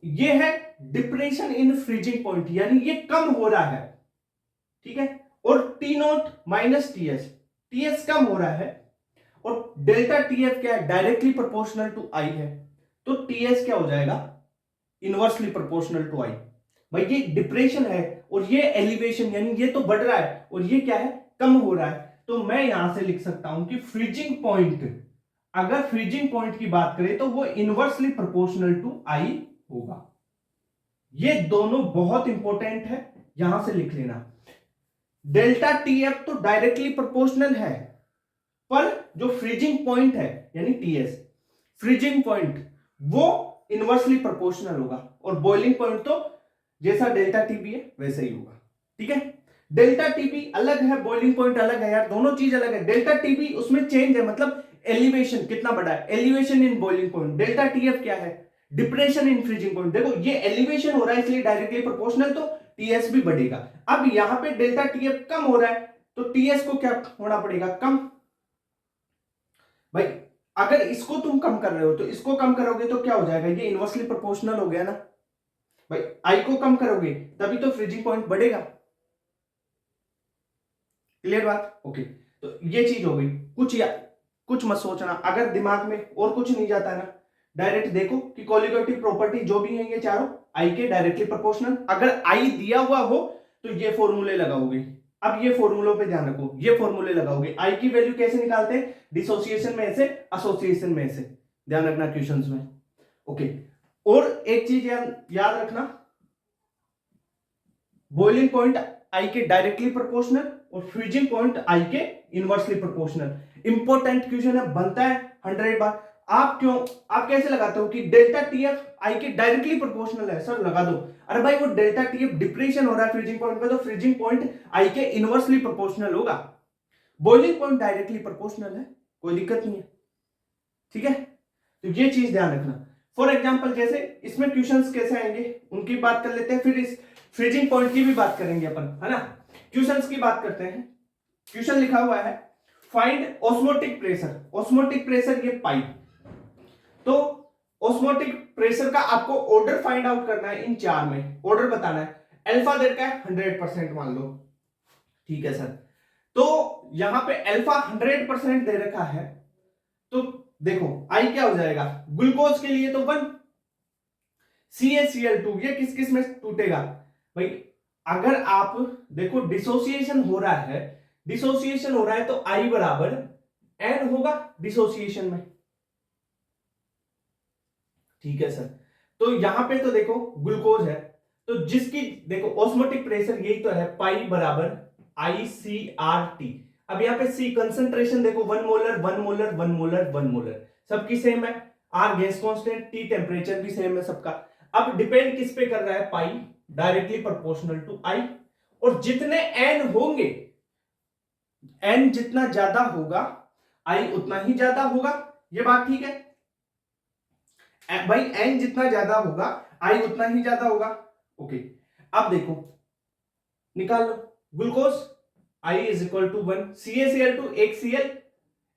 ये है डिप्रेशन इन फ्रीजिंग पॉइंट, यानी ये कम हो रहा है, ठीक है, और T nought minus TS, TS कम हो रहा है, और डेल्टा टीएफ क्या है, डायरेक्टली प्रोपोर्शनल टू आई है, तो टीएस क्या हो जाएगा, इनवर्सली प्रोपोर्शनल टू आई। भाई ये डिप्रेशन है और ये एलिवेशन, यानी ये तो बढ़ रहा है और ये क्या है, कम हो रहा है, तो मैं यहां से लिख सकता हूं कि फ्रीजिंग पॉइंट, अगर फ्रीजिंग पॉइंट की बात करें तो वो इनवर्सली प्रोपोर्शनल टू आई होगा। ये दोनों बहुत इंपॉर्टेंट है, यहां से लिख लेना। डेल्टा टीएफ तो डायरेक्टली प्रोपोर्शनल है, पर जो फ्रीजिंग पॉइंट है यानी टीएस, फ्रीजिंग पॉइंट वो इनवर्सली प्रोपोर्शनल होगा, और बॉइलिंग पॉइंट तो जैसा डेल्टा टीबी है वैसा ही होगा। ठीक है, डेल्टा टीबी अलग है, बॉइलिंग पॉइंट अलग है यार, दोनों चीज अलग है। डेल्टा टीबी उसमें चेंज है, मतलब एलिवेशन कितना बड़ा है, elevation in boiling point. Delta TF क्या है, डिप्रेशन इन फ्रीजिंग पॉइंट। देखो ये एलिवेशन हो रहा है इसलिए डायरेक्टली प्रोपोर्शनल, तो टीएस भी बढ़ेगा। अब यहां पे डेल्टा टीएफ कम हो रहा है तो टीएस को क्या होना पड़ेगा, कम। भाई अगर इसको तुम कम कर रहे हो तो इसको कम करोगे तो क्या हो जाएगा, ये इनवर्सली प्रोपोर्शनल हो गया ना। भाई आई को कम करोगे तभी तो फ्रीजिंग पॉइंट बढ़ेगा। क्लियर बात, ओके। तो ये चीज हो गई। कुछ मत सोचना, अगर दिमाग में और कुछ नहीं जाता है ना, डायरेक्ट देखो कि कोलिगेटिव प्रॉपर्टी जो भी है ये चारों आई के डायरेक्टली प्रोपोर्शनल। अगर आई दिया हुआ हो तो ये फॉर्मूले लगाओगे। अब ये फॉर्मूलों पे ध्यान रखो, ये फॉर्मूले लगाओगे। आई की वैल्यू कैसे निकालते हैं, डिसोसिएशन में ऐसे, एसोसिएशन में ऐसे, ध्यान रखना क्वेश्चंस में। ओके, और एक चीज याद रखना, बॉइलिंग पॉइंट आई के डायरेक्टली प्रोपोर्शनल और फ्रीजिंग पॉइंट आई के इनवर्सली प्रोपोर्शनल। इंपॉर्टेंट क्वेश्चन है, बनता है 100 बार। आप कैसे लगाते हो कि डेल्टा टीएफ आई के डायरेक्टली प्रोपोर्शनल है, सर लगा दो। अरे भाई वो डेल्टा टीएफ डिप्रेशन हो रहा है फ्रीजिंग पॉइंट पे, तो फ्रीजिंग पॉइंट आई के इनवर्सली प्रोपोर्शनल होगा। बॉइलिंग पॉइंट डायरेक्टली प्रोपोर्शनल है, कोई दिक्कत नहीं है। ठीक है, तो ये चीज ध्यान रखना। फॉर एग्जाम्पल जैसे इसमें क्वेश्चंस कैसे आएंगे उनकी बात कर लेते हैं, फिर इस फ्रीजिंग पॉइंट की भी बात करेंगे अपन, है ना। क्वेश्चंस की बात करते हैं। क्वेश्चन लिखा हुआ है find osmotic pressure. Osmotic pressure ये पाइप, तो ऑस्मोटिक प्रेशर का आपको ऑर्डर फाइंड आउट करना है, इन चार में ऑर्डर बताना है। अल्फा दे रखा है 100% मान लो, ठीक है सर। तो यहां पे अल्फा 100% दे रखा है, तो देखो आई क्या हो जाएगा, ग्लूकोज के लिए तो 1, CaCl2 ये किस किस में टूटेगा भाई, अगर आप देखो डिसोसिएशन हो रहा है, डिसोसिएशन हो रहा है तो आई बराबर एन होगा डिसोसिएशन में, ठीक है सर। तो यहां पे तो देखो ग्लूकोज है, तो जिसकी देखो ऑस्मोटिक प्रेशर यही तो है, पाई बराबर ICRT। अब यहाँ पे सी कंसंट्रेशन देखो 1 मोलर 1 मोलर 1 मोलर 1 मोलर सबकी सेम है, R gas constant, T temperature भी सेम है सबका। अब डिपेंड किस पे कर रहा है, pi directly proportional to I, और जितने एन होंगे, एन जितना ज्यादा होगा आई उतना ही ज्यादा होगा, ये बात ठीक है भाई, एन जितना ज्यादा होगा आई उतना ही ज्यादा होगा। ओके, अब देखो निकाल लो glucose I is equal to 1, CaCl2 एक Cl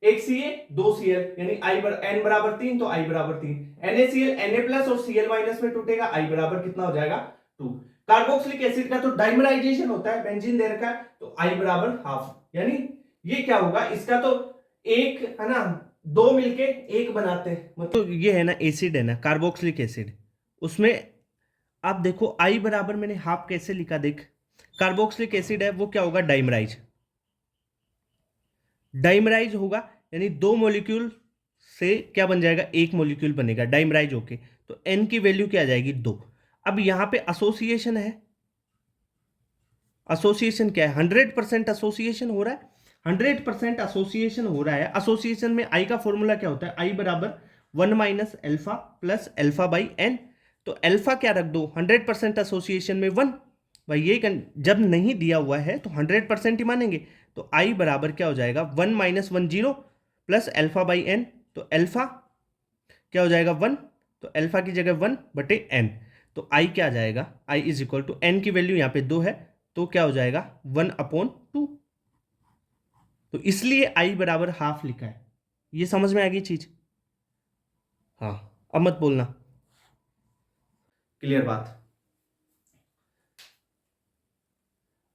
एक Ca 2 Cl, यानी I n बराबर 3 तो I बराबर 3, NaCl Na प्लस और Cl माइनस में टूटेगा, I बराबर कितना हो जाएगा 2। कार्बोक्सिलिक एसिड का तो डाइमराइजेशन होता है, बेंजीन दे रखा है तो I बराबर हाफ, यानी ये क्या होगा, इसका तो एक है ना, दो मिलके एक बनाते हैं, मतलब तो ये है ना एसिड है ना कार्बोक्सिलिक एसिड, उसमें आप देखो आई बराबर मैंने हाफ कैसे लिखा, देख कार्बोक्सिलिक एसिड है वो क्या होगा, डाइमराइज, डाइमराइज होगा यानी दो मॉलिक्यूल से क्या बन जाएगा, एक मॉलिक्यूल बनेगा डाइमराइज होके, तो एन की वैल्यू क्या आ जाएगी 2। अब यहां पे एसोसिएशन है, एसोसिएशन क्या है, 100% एसोसिएशन हो रहा है, 100% एसोसिएशन हो रहा है। एसोसिएशन में आई का फॉर्मूला क्या होता है, आई बराबर 1 minus alpha plus alpha by N, तो एल्फा क्या रख दो 100% एसोसिएशन में 1, भाई ये जब नहीं दिया हुआ है तो 100% ही मानेंगे, तो आई बराबर क्या हो जाएगा 1 minus 1 0 plus alpha by N, तो एल्फा क्या हो जाएगा 1, तो एल्फा की जगह 1 बटे एन, तो आई क्या आ जाएगा, आई इज इक्वल टू एन की वैल्यू यहाँ पे 2 है तो क्या हो जाएगा 1/2, तो इसलिए आई बराबर हाफ लिखा है। ये समझ में आ गई चीज, हाँ अब मत बोलना, क्लियर बात।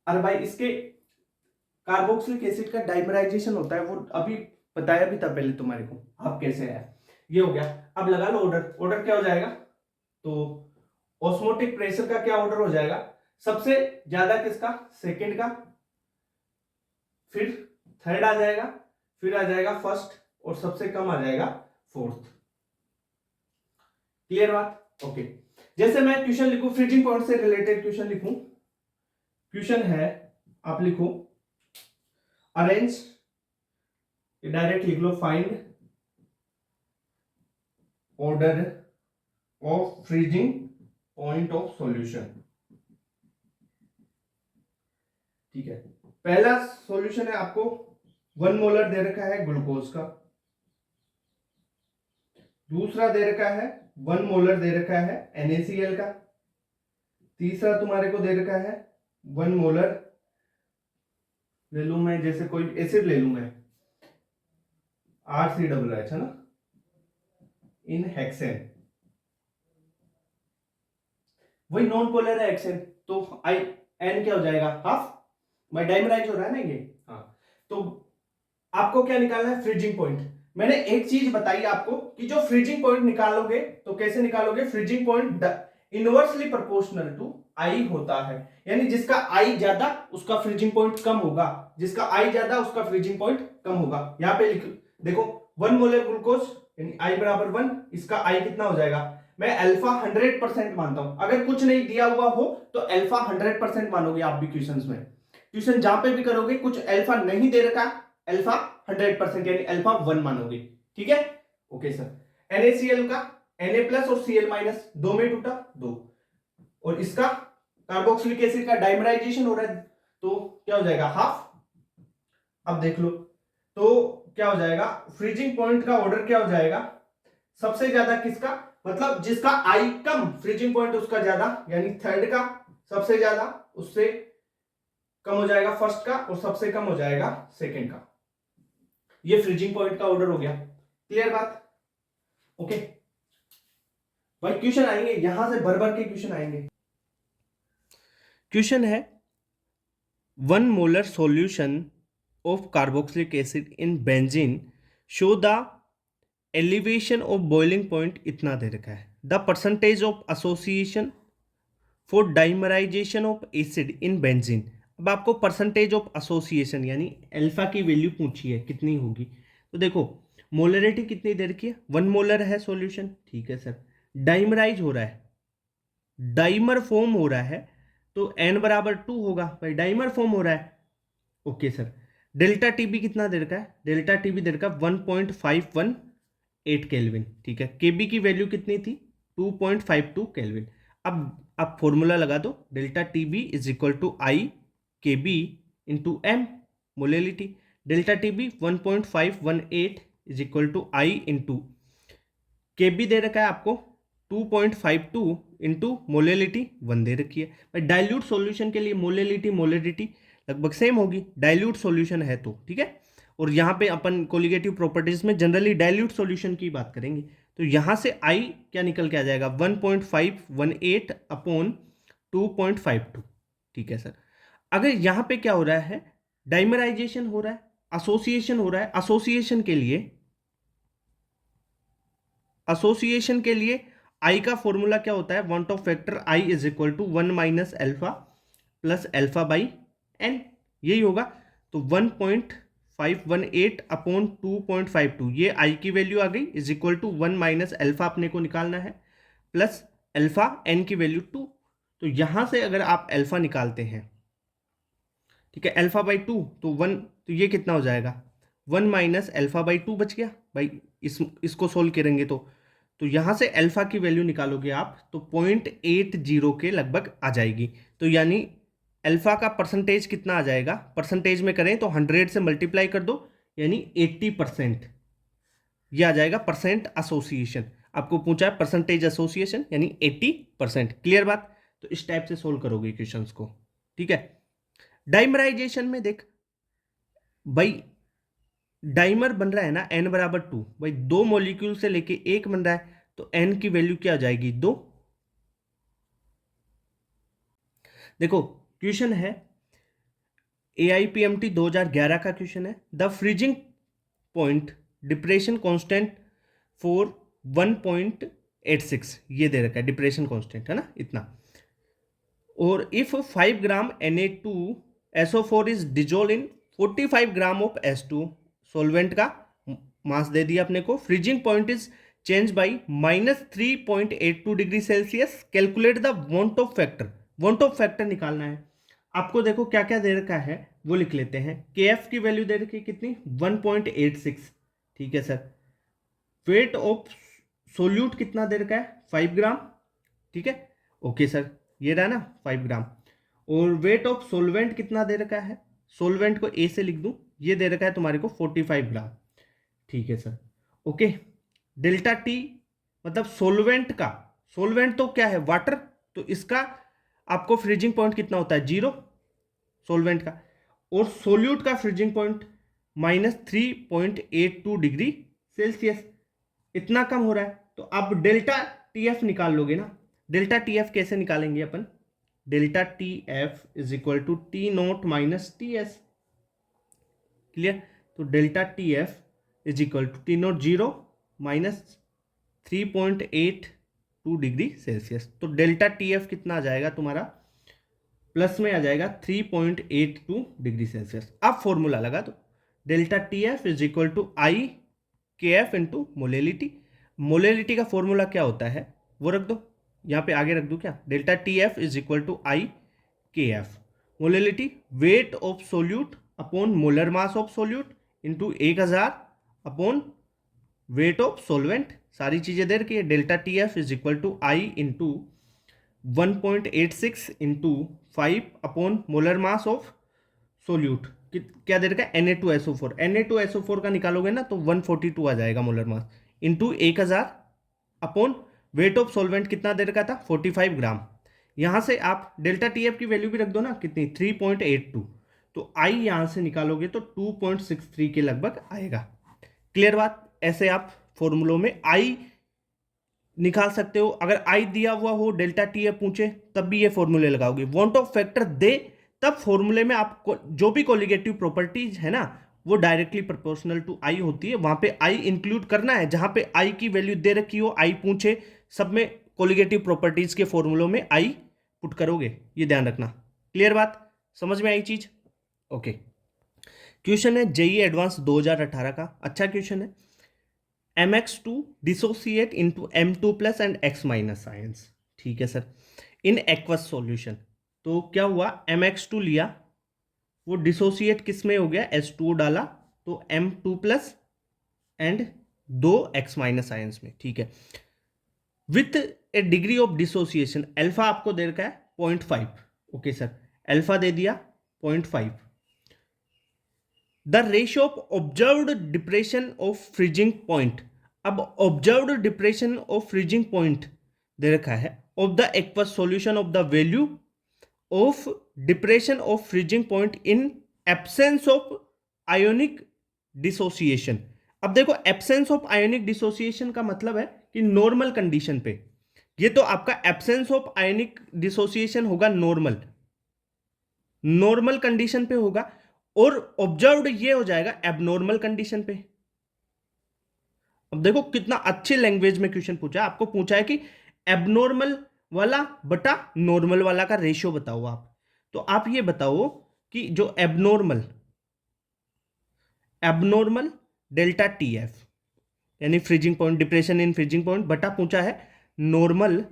अरे भाई इसके कार्बोक्सिलिक एसिड का डाइमराइजेशन होता है, वो अभी बताया भी था पहले तुम्हारे को, आप कैसे है, ये हो गया। अब लगा लो ऑर्डर, ऑर्डर क्या हो जाएगा, तो ऑस्मोटिक प्रेशर का क्या ऑर्डर हो जाएगा, सबसे ज्यादा किसका, सेकंड का, फिर थर्ड आ जाएगा, फिर आ जाएगा फर्स्ट, और सबसे कम आ जाएगा फोर्थ। क्लियर बात, ओके। जैसे मैं क्वेश्चन लिखूं, फ्रीजिंग पॉइंट से रिलेटेड क्वेश्चन लिखूं, क्वेश्चन है आप लिखो अरेंज, डायरेक्ट लिख लो, find order of freezing point of solution, ठीक है। पहला सॉल्यूशन है आपको 1 मोलर दे रखा है ग्लूकोज का, दूसरा दे रखा है 1 मोलर दे रखा है NaCl का, तीसरा तुम्हारे को दे रखा है 1 मोलर, ले लू मैं जैसे कोई एसिड ले लू मैं, RCOH है ना, इन हेक्सेन, वही नॉन पोलर है हेक्सेन, तो आई एन क्या हो जाएगा हाफ, भाई डाइमराइज हो रहा है ना ये, हाँ। तो आपको क्या निकालना है, फ्रीजिंग पॉइंट। मैंने एक चीज बताई आपको कि जो फ्रीजिंग पॉइंट निकालोगे तो कैसे निकालोगे, freezing point inversely proportional to i होता है, यानी जिसका आई ज्यादा उसका फ्रीजिंग पॉइंट कम होगा, जिसका आई ज्यादा उसका फ्रीजिंग पॉइंट कम होगा। यहां पे लिख देखो 1 मोलर ग्लूकोज यानी आई बराबर 1, इसका आई कितना हो जाएगा, मैं अल्फा 100% मानता हूं, अगर कुछ नहीं दिया हुआ हो तो अल्फा 100% मानोगे आप भी क्वेश्चंस में, क्वेश्चन जहां पे भी करोगे कुछ अल्फा नहीं दे रखा, अल्फा 100% यानी अल्फा 1 मानोगे, ठीक है। ओके सर, NaCl का Na प्लस और Cl माइनस 2 में टूटा 2, और इसका कार्बोक्सिलिक एसिड का डाइमराइजेशन हो रहा है तो क्या हो जाएगा हाफ। अब देख लो, तो क्या हो जाएगा, फ्रीजिंग पॉइंट का ऑर्डर क्या हो जाएगा, सबसे ज्यादा किसका, मतलब जिसका आई कम फ्रीजिंग पॉइंट उसका ज्यादा, यानी थर्ड का सबसे ज्यादा, उससे कम हो जाएगा फर्स्ट का, और सबसे कम हो जाएगा सेकंड का। ये फ्रीजिंग पॉइंट का ऑर्डर हो गया। क्लियर बात? ओके भाई, क्वेश्चन आएंगे यहां से, भर भर के क्वेश्चन आएंगे। क्वेश्चन है 1 molar solution of carboxylic acid in benzene show the elevation of boiling point इतना दे रखा है। The percentage of association for dimerisation of acid in benzene. अब आपको परसेंटेज ऑफ एसोसिएशन यानी अल्फा की वैल्यू पूछी है, कितनी होगी। तो देखो मोलरिटी कितनी दे रखी है, 1 मोलर है सॉल्यूशन, ठीक है सर। डाइमराइज हो रहा है, डाइमर फॉर्म हो रहा है, तो n बराबर 2 होगा भाई, डाइमर फॉर्म हो रहा है। Okay sir. डेल्टा टीबी कितना दे रखा है, डेल्टा टीबी दे रखा 1.518 केल्विन, ठीक है। केबी की वैल्यू कितनी थी, 2.52 केल्विन। अब आप फॉर्मूला लगा दो, delta TB is equal to i K B into m, molality. Delta TB 1.518 is equal to i into K B दे रखा है आपको 2.52 इंटू मोलेलिटी 1 दे रखी है भाई। डाइल्यूट सॉल्यूशन के लिए मोलेलिटी मोलेलिटी लगभग सेम होगी, डाइल्यूट सॉल्यूशन है तो, ठीक है। और यहाँ पे अपन कोलिगेटिव प्रॉपर्टीज में जनरली डाइल्यूट सॉल्यूशन की बात करेंगे। तो यहाँ से आई क्या निकल के आ जाएगा, 1.518 अपॉन 2.52, ठीक है सर। अगर यहाँ पे क्या हो रहा है, डाइमराइजेशन हो रहा है, एसोसिएशन हो रहा है, एसोसिएशन के लिए आई का फॉर्मूला क्या होता है, van't Hoff factor I is equal to 1 minus alpha plus alpha by N, यही होगा। तो 1.518 अपॉन 2.52, ये आई की वैल्यू आ गई, is equal to 1 minus alpha अपने को निकालना है प्लस अल्फा एन की वैल्यू 2। तो यहां से अगर आप अल्फा निकालते हैं, ठीक है, अल्फा बाई 2 तो 1, तो ये कितना हो जाएगा, 1 माइनस अल्फा बाई 2 बच गया भाई। इसको सोल्व करेंगे तो यहां से अल्फा की वैल्यू निकालोगे आप तो 0.80 के लगभग आ जाएगी। तो यानी अल्फा का परसेंटेज कितना आ जाएगा, परसेंटेज में करें तो 100 से मल्टीप्लाई कर दो, यानी 80%, ये आ जाएगा परसेंट एसोसिएशन। आपको पूछा है परसेंटेज एसोसिएशन यानी 80%। क्लियर बात? तो इस टाइप से सोल्व करोगे क्वेश्चंस को, ठीक है। डाइमराइजेशन में देख भाई, डाइमर बन रहा है ना n बराबर 2 भाई, 2 मॉलिक्यूल से लेके 1 बन रहा है, तो n की वैल्यू क्या आ जाएगी, 2। देखो क्वेश्चन है AIPMT 2011 का क्वेश्चन है, the freezing point depression constant for 1.86, ये दे रखा है डिप्रेशन कांस्टेंट, है ना इतना। और if 5 gram Na2SO4 is dissolve in 45 gram of S2, solvent का मास दे दिया अपने को, freezing point is change by -3.82 degree Celsius, calculate the want Hoff factor. Want Hoff factor निकालना है आपको। देखो क्या क्या दे रखा है वो लिख लेते हैं। KF की वैल्यू दे रखी है कितनी, 1.86, ठीक है सर। वेट ऑफ सोल्यूट कितना दे रखा है, 5 ग्राम, ठीक है। ओके सर, ये रहा ना 5 ग्राम। और वेट ऑफ सोलवेंट कितना दे रखा है, सोलवेंट को ए से लिख दूं, ये दे रखा है तुम्हारे को 45 ग्राम, ठीक है सर। ओके, डेल्टा टी मतलब सोलवेंट का, सोलवेंट तो क्या है वाटर, तो इसका आपको फ्रीजिंग पॉइंट कितना होता है, 0 सोलवेंट का। और सोल्यूट का फ्रीजिंग पॉइंट -3.82 डिग्री सेल्सियस, इतना कम हो रहा है। तो आप डेल्टा TF निकाल लोगे ना। डेल्टा TF कैसे निकालेंगे अपन, delta TF is equal to T0 minus TS। Clear? तो delta TF is equal to T0 0 minus 3.82 degree Celsius. तो डेल्टा TF कितना आ जाएगा तुम्हारा, प्लस में आ जाएगा 3.82 डिग्री सेल्सियस। अब फॉर्मूला लगा दो, delta TF is equal to i KF into molality. Molality का फॉर्मूला क्या होता है वो रख दो, यहाँ पे आगे रख दो क्या, delta TF is equal to i KF। Molality weight of solute upon molar mass of solute into 1000 upon weight of solvent, सारी चीजें दे रखी है। Delta TF is equal to i into 1.86 into 5 upon molar mass of solute, क्या दे रखा है Na2SO4, Na2SO4 का निकालोगे ना तो 142 आ जाएगा molar mass into 1000 upon weight of solvent कितना दे रखा था 45 ग्राम। यहां से आप डेल्टा टीएफ की वैल्यू भी रख दो ना, कितनी 3.82, तो आई यहां से निकालोगे तो 2.63 के लगभग आएगा। क्लियर बात? ऐसे आप फॉर्मूलों में आई निकाल सकते हो। अगर आई दिया हुआ हो, डेल्टा टीएफ पूछे, तब भी ये फॉर्मूले लगाओगे। वांट ऑफ फैक्टर दे तब फॉर्मूले में आप जो भी कोलिगेटिव प्रॉपर्टीज है ना वो डायरेक्टली प्रोपोर्शनल टू आई होती है, वहां पे आई इंक्लूड करना है। जहां पे आई की वैल्यू दे रखी हो, आई पूछे, सब में कोलिगेटिव प्रॉपर्टीज के फॉर्मूलों में आई पुट करोगे, ये ध्यान रखना। क्लियर बात? समझ में आई चीज? ओके। क्वेश्चन है जेईई एडवांस 2018 का, अच्छा क्वेश्चन है। mx2 dissociate into m2 plus and x minus ions, ठीक है सर, इन एक्वस सॉल्यूशन। तो क्या हुआ, mx2 लिया, वो डिसोसिएट किस में हो गया, H2O डाला, तो m2 plus and 2 x minus ions में, ठीक है। With A degree of dissociation, alpha आपको दे रखा है 0.5, ओके सर, अल्फा दे दिया 0.5। The ratio of observed depression of freezing point, अब observed depression of freezing point दे रखा है of the aqueous solution of the value of depression of freezing point in absence of ionic dissociation. अब देखो, absence of ionic dissociation का मतलब है कि नॉर्मल कंडीशन पे, ये तो आपका एब्सेंस ऑफ आयोनिक डिसोसिएशन होगा नॉर्मल कंडीशन पे होगा, और ऑब्जर्व्ड ये हो जाएगा एबनॉर्मल कंडीशन पे। अब देखो कितना अच्छी लैंग्वेज में क्वेश्चन पूछा है, आपको पूछा है कि एबनॉर्मल वाला बटा नॉर्मल वाला का रेशियो बताओ आप। तो आप ये बताओ कि जो एबनॉर्मल डेल्टा टीएफ यानी freezing point, depression in freezing point, बटा पूछा है नॉर्मल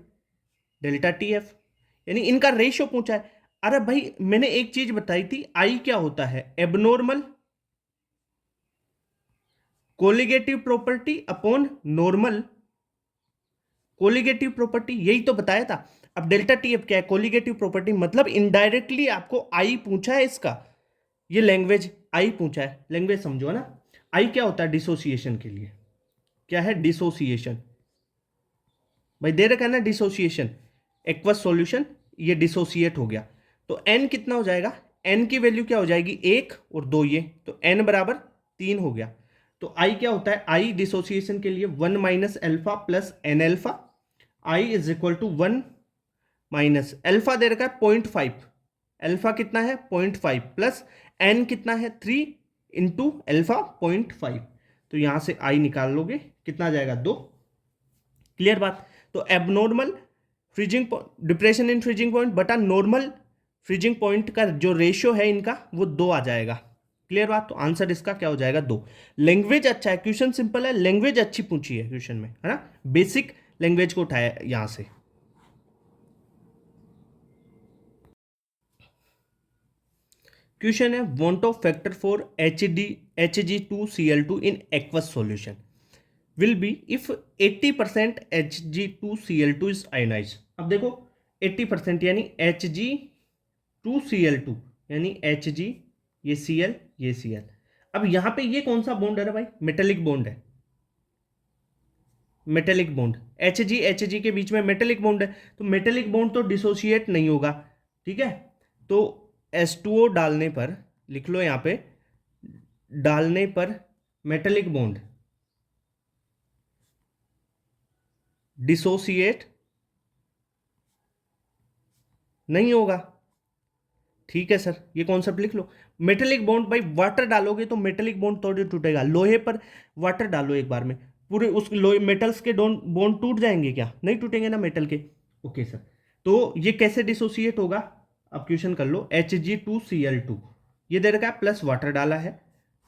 डेल्टा टीएफ, यानी इनका रेशियो पूछा है। अरे भाई मैंने एक चीज बताई थी, आई क्या होता है, abnormal colligative property upon normal colligative property, यही तो बताया था। अब डेल्टा टीएफ क्या है, कोलिगेटिव प्रॉपर्टी, मतलब इनडायरेक्टली आपको आई पूछा है, इसका ये लैंग्वेज आई पूछा है, लैंग्वेज समझो ना। आई क्या होता है डिसोसिएशन के लिए, क्या है डिसोसिएशन, भाई दे रखा है ना डिसोसिएशन, एक्वस सॉल्यूशन, ये डिसोसिएट हो गया, तो एन कितना हो जाएगा, एन की वैल्यू क्या हो जाएगी 1 और 2, ये तो एन बराबर 3 हो गया। तो आई क्या होता है, आई डिसोसिएशन के लिए 1 minus alpha plus n alpha, i is equal to 1 minus alpha दे रखा है 0.5, एल्फा कितना है 0.5 प्लस एन कितना है 3 इंटू एल्फा 0.5, तो यहां से आई निकाल लोगे कितना आ जाएगा 2। क्लियर बात? तो abnormal freezing depression in freezing point बटा नॉर्मल फ्रीजिंग पॉइंट का जो रेशियो है इनका वो 2 आ जाएगा। क्लियर बात? तो आंसर इसका क्या हो जाएगा 2। लैंग्वेज अच्छा है, क्वेश्चन सिंपल है, लैंग्वेज अच्छी पूछी है क्वेश्चन में, है ना, बेसिक लैंग्वेज को उठाया यहां से। क्वेश्चन है van't Hoff factor for Hg2Cl2 in aqueous solution will be if 80% Hg2Cl2 is ionized। अब देखो 80% यानी Hg2Cl2 यानी Hg, ये Cl, ये Cl। अब यहां पे ये कौन सा बॉन्ड है भाई, मेटेलिक बॉन्ड है, मेटेलिक बॉन्ड, Hg के बीच में मेटेलिक बॉन्ड है, तो मेटेलिक बॉन्ड तो डिसोसिएट नहीं होगा, ठीक है। तो H2O डालने पर, लिख लो यहां पे, डालने पर मेटेलिक बॉन्ड डिसोसिएट नहीं होगा, ठीक है सर, ये कॉन्सेप्ट लिख लो। मेटेलिक बॉन्ड भाई, वाटर डालोगे तो मेटेलिक बॉन्ड थोड़ी टूटेगा, लोहे पर वाटर डालो एक बार में, पूरे उस लोहे मेटल्स के बॉन्ड टूट जाएंगे क्या, नहीं टूटेंगे ना मेटल के, ओके सर। तो ये कैसे डिसोसिएट होगा, अब क्वेश्चन कर लो, Hg2Cl2 ये दे रखा है प्लस वाटर डाला है,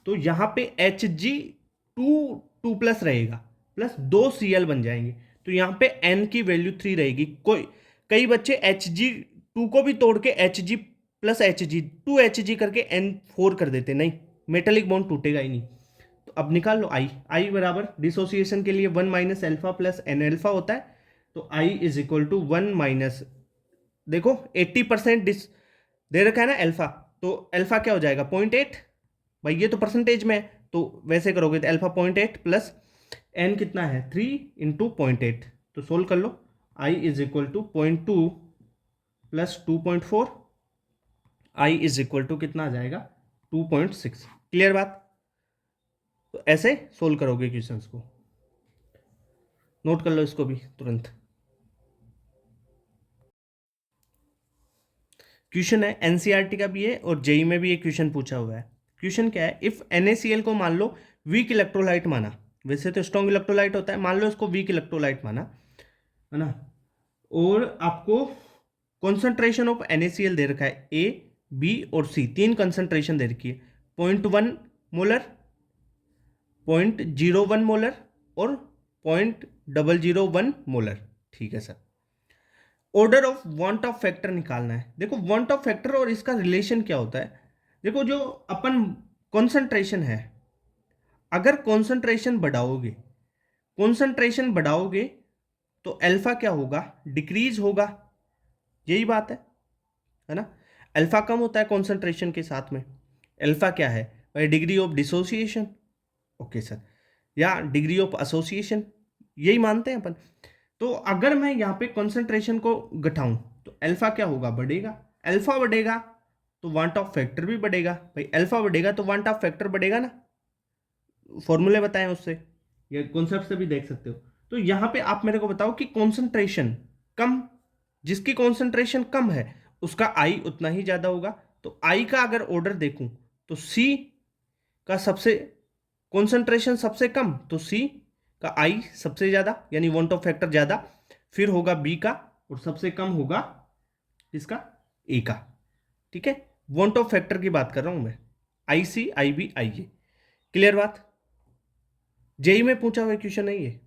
तो यहां पे Hg2 प्लस रहेगा, प्लस 2 Cl बन जाएंगे, तो यहां पे n की वैल्यू 3 रहेगी। कई बच्चे Hg2 को भी तोड़ के Hg प्लस Hg करके N4 कर देते, नहीं मेटेलिक बॉन्ड टूटेगा ही नहीं। तो अब निकाल लो आई बराबर डिसोसिएशन के लिए 1 minus alpha plus n alpha होता है, तो i is equal to 1 minus, देखो 80% दे रखा है ना एल्फा, तो अल्फा क्या हो जाएगा 0.8, भाई ये तो परसेंटेज में है, तो वैसे करोगे तो अल्फा 0.8 प्लस एन कितना है 3 इंटू 0.8, तो सोल्व कर लो, i is equal to 0.2 plus 2.4, i is equal to कितना आ जाएगा 2.6। क्लियर बात? तो ऐसे सोल्व करोगे क्वेश्चंस को, नोट कर लो इसको भी तुरंत। क्वेश्चन है एनसीईआरटी का भी है और जेई में भी एक क्वेश्चन पूछा हुआ है। क्वेश्चन क्या है, इफ NaCl को मान लो वीक इलेक्ट्रोलाइट माना, वैसे तो स्ट्रॉन्ग इलेक्ट्रोलाइट होता है, मान लो इसको वीक इलेक्ट्रोलाइट माना, है ना, और आपको कॉन्सेंट्रेशन ऑफ NaCl दे रखा है A, B और C, तीन कंसंट्रेशन दे रखी है, 0.1 मोलर, 0.01 मोलर और 0.001 मोलर। ठीक है sir, order of want Hoff factor निकालना है। देखो वांट ऑफ फैक्टर और इसका रिलेशन क्या होता है, देखो जो अपन कॉन्सेंट्रेशन है, अगर कॉन्सेंट्रेशन बढ़ाओगे तो अल्फा क्या होगा, डिक्रीज होगा, यही बात है ना। अल्फा कम होता है कॉन्सेंट्रेशन के साथ में, अल्फा क्या है भाई, degree of dissociation, okay sir, या डिग्री ऑफ एसोसिएशन, यही मानते हैं अपन। तो अगर मैं यहाँ पे कॉन्सेंट्रेशन को घटाऊं तो अल्फा क्या होगा, बढ़ेगा, अल्फा बढ़ेगा तो वांट ऑफ फैक्टर भी बढ़ेगा, भाई अल्फा बढ़ेगा तो वांट ऑफ फैक्टर बढ़ेगा ना, फॉर्मूले बताएं उससे, ये कॉन्सेप्ट से भी देख सकते हो। तो यहाँ पे आप मेरे को बताओ कि कॉन्सेंट्रेशन कम, जिसकी कॉन्सेंट्रेशन कम है उसका आई उतना ही ज्यादा होगा, तो आई का अगर ऑर्डर देखूं तो सी का सबसे कॉन्सेंट्रेशन सबसे कम, तो सी का आई सबसे ज्यादा यानी वांट ऑफ फैक्टर ज्यादा, फिर होगा बी का और सबसे कम होगा इसका ए का। ठीक है, वांट ऑफ फैक्टर की बात कर रहा हूं मैं, आई सी आई बी आई ए। क्लियर बात? जेई में पूछा हुआ क्वेश्चन है ये।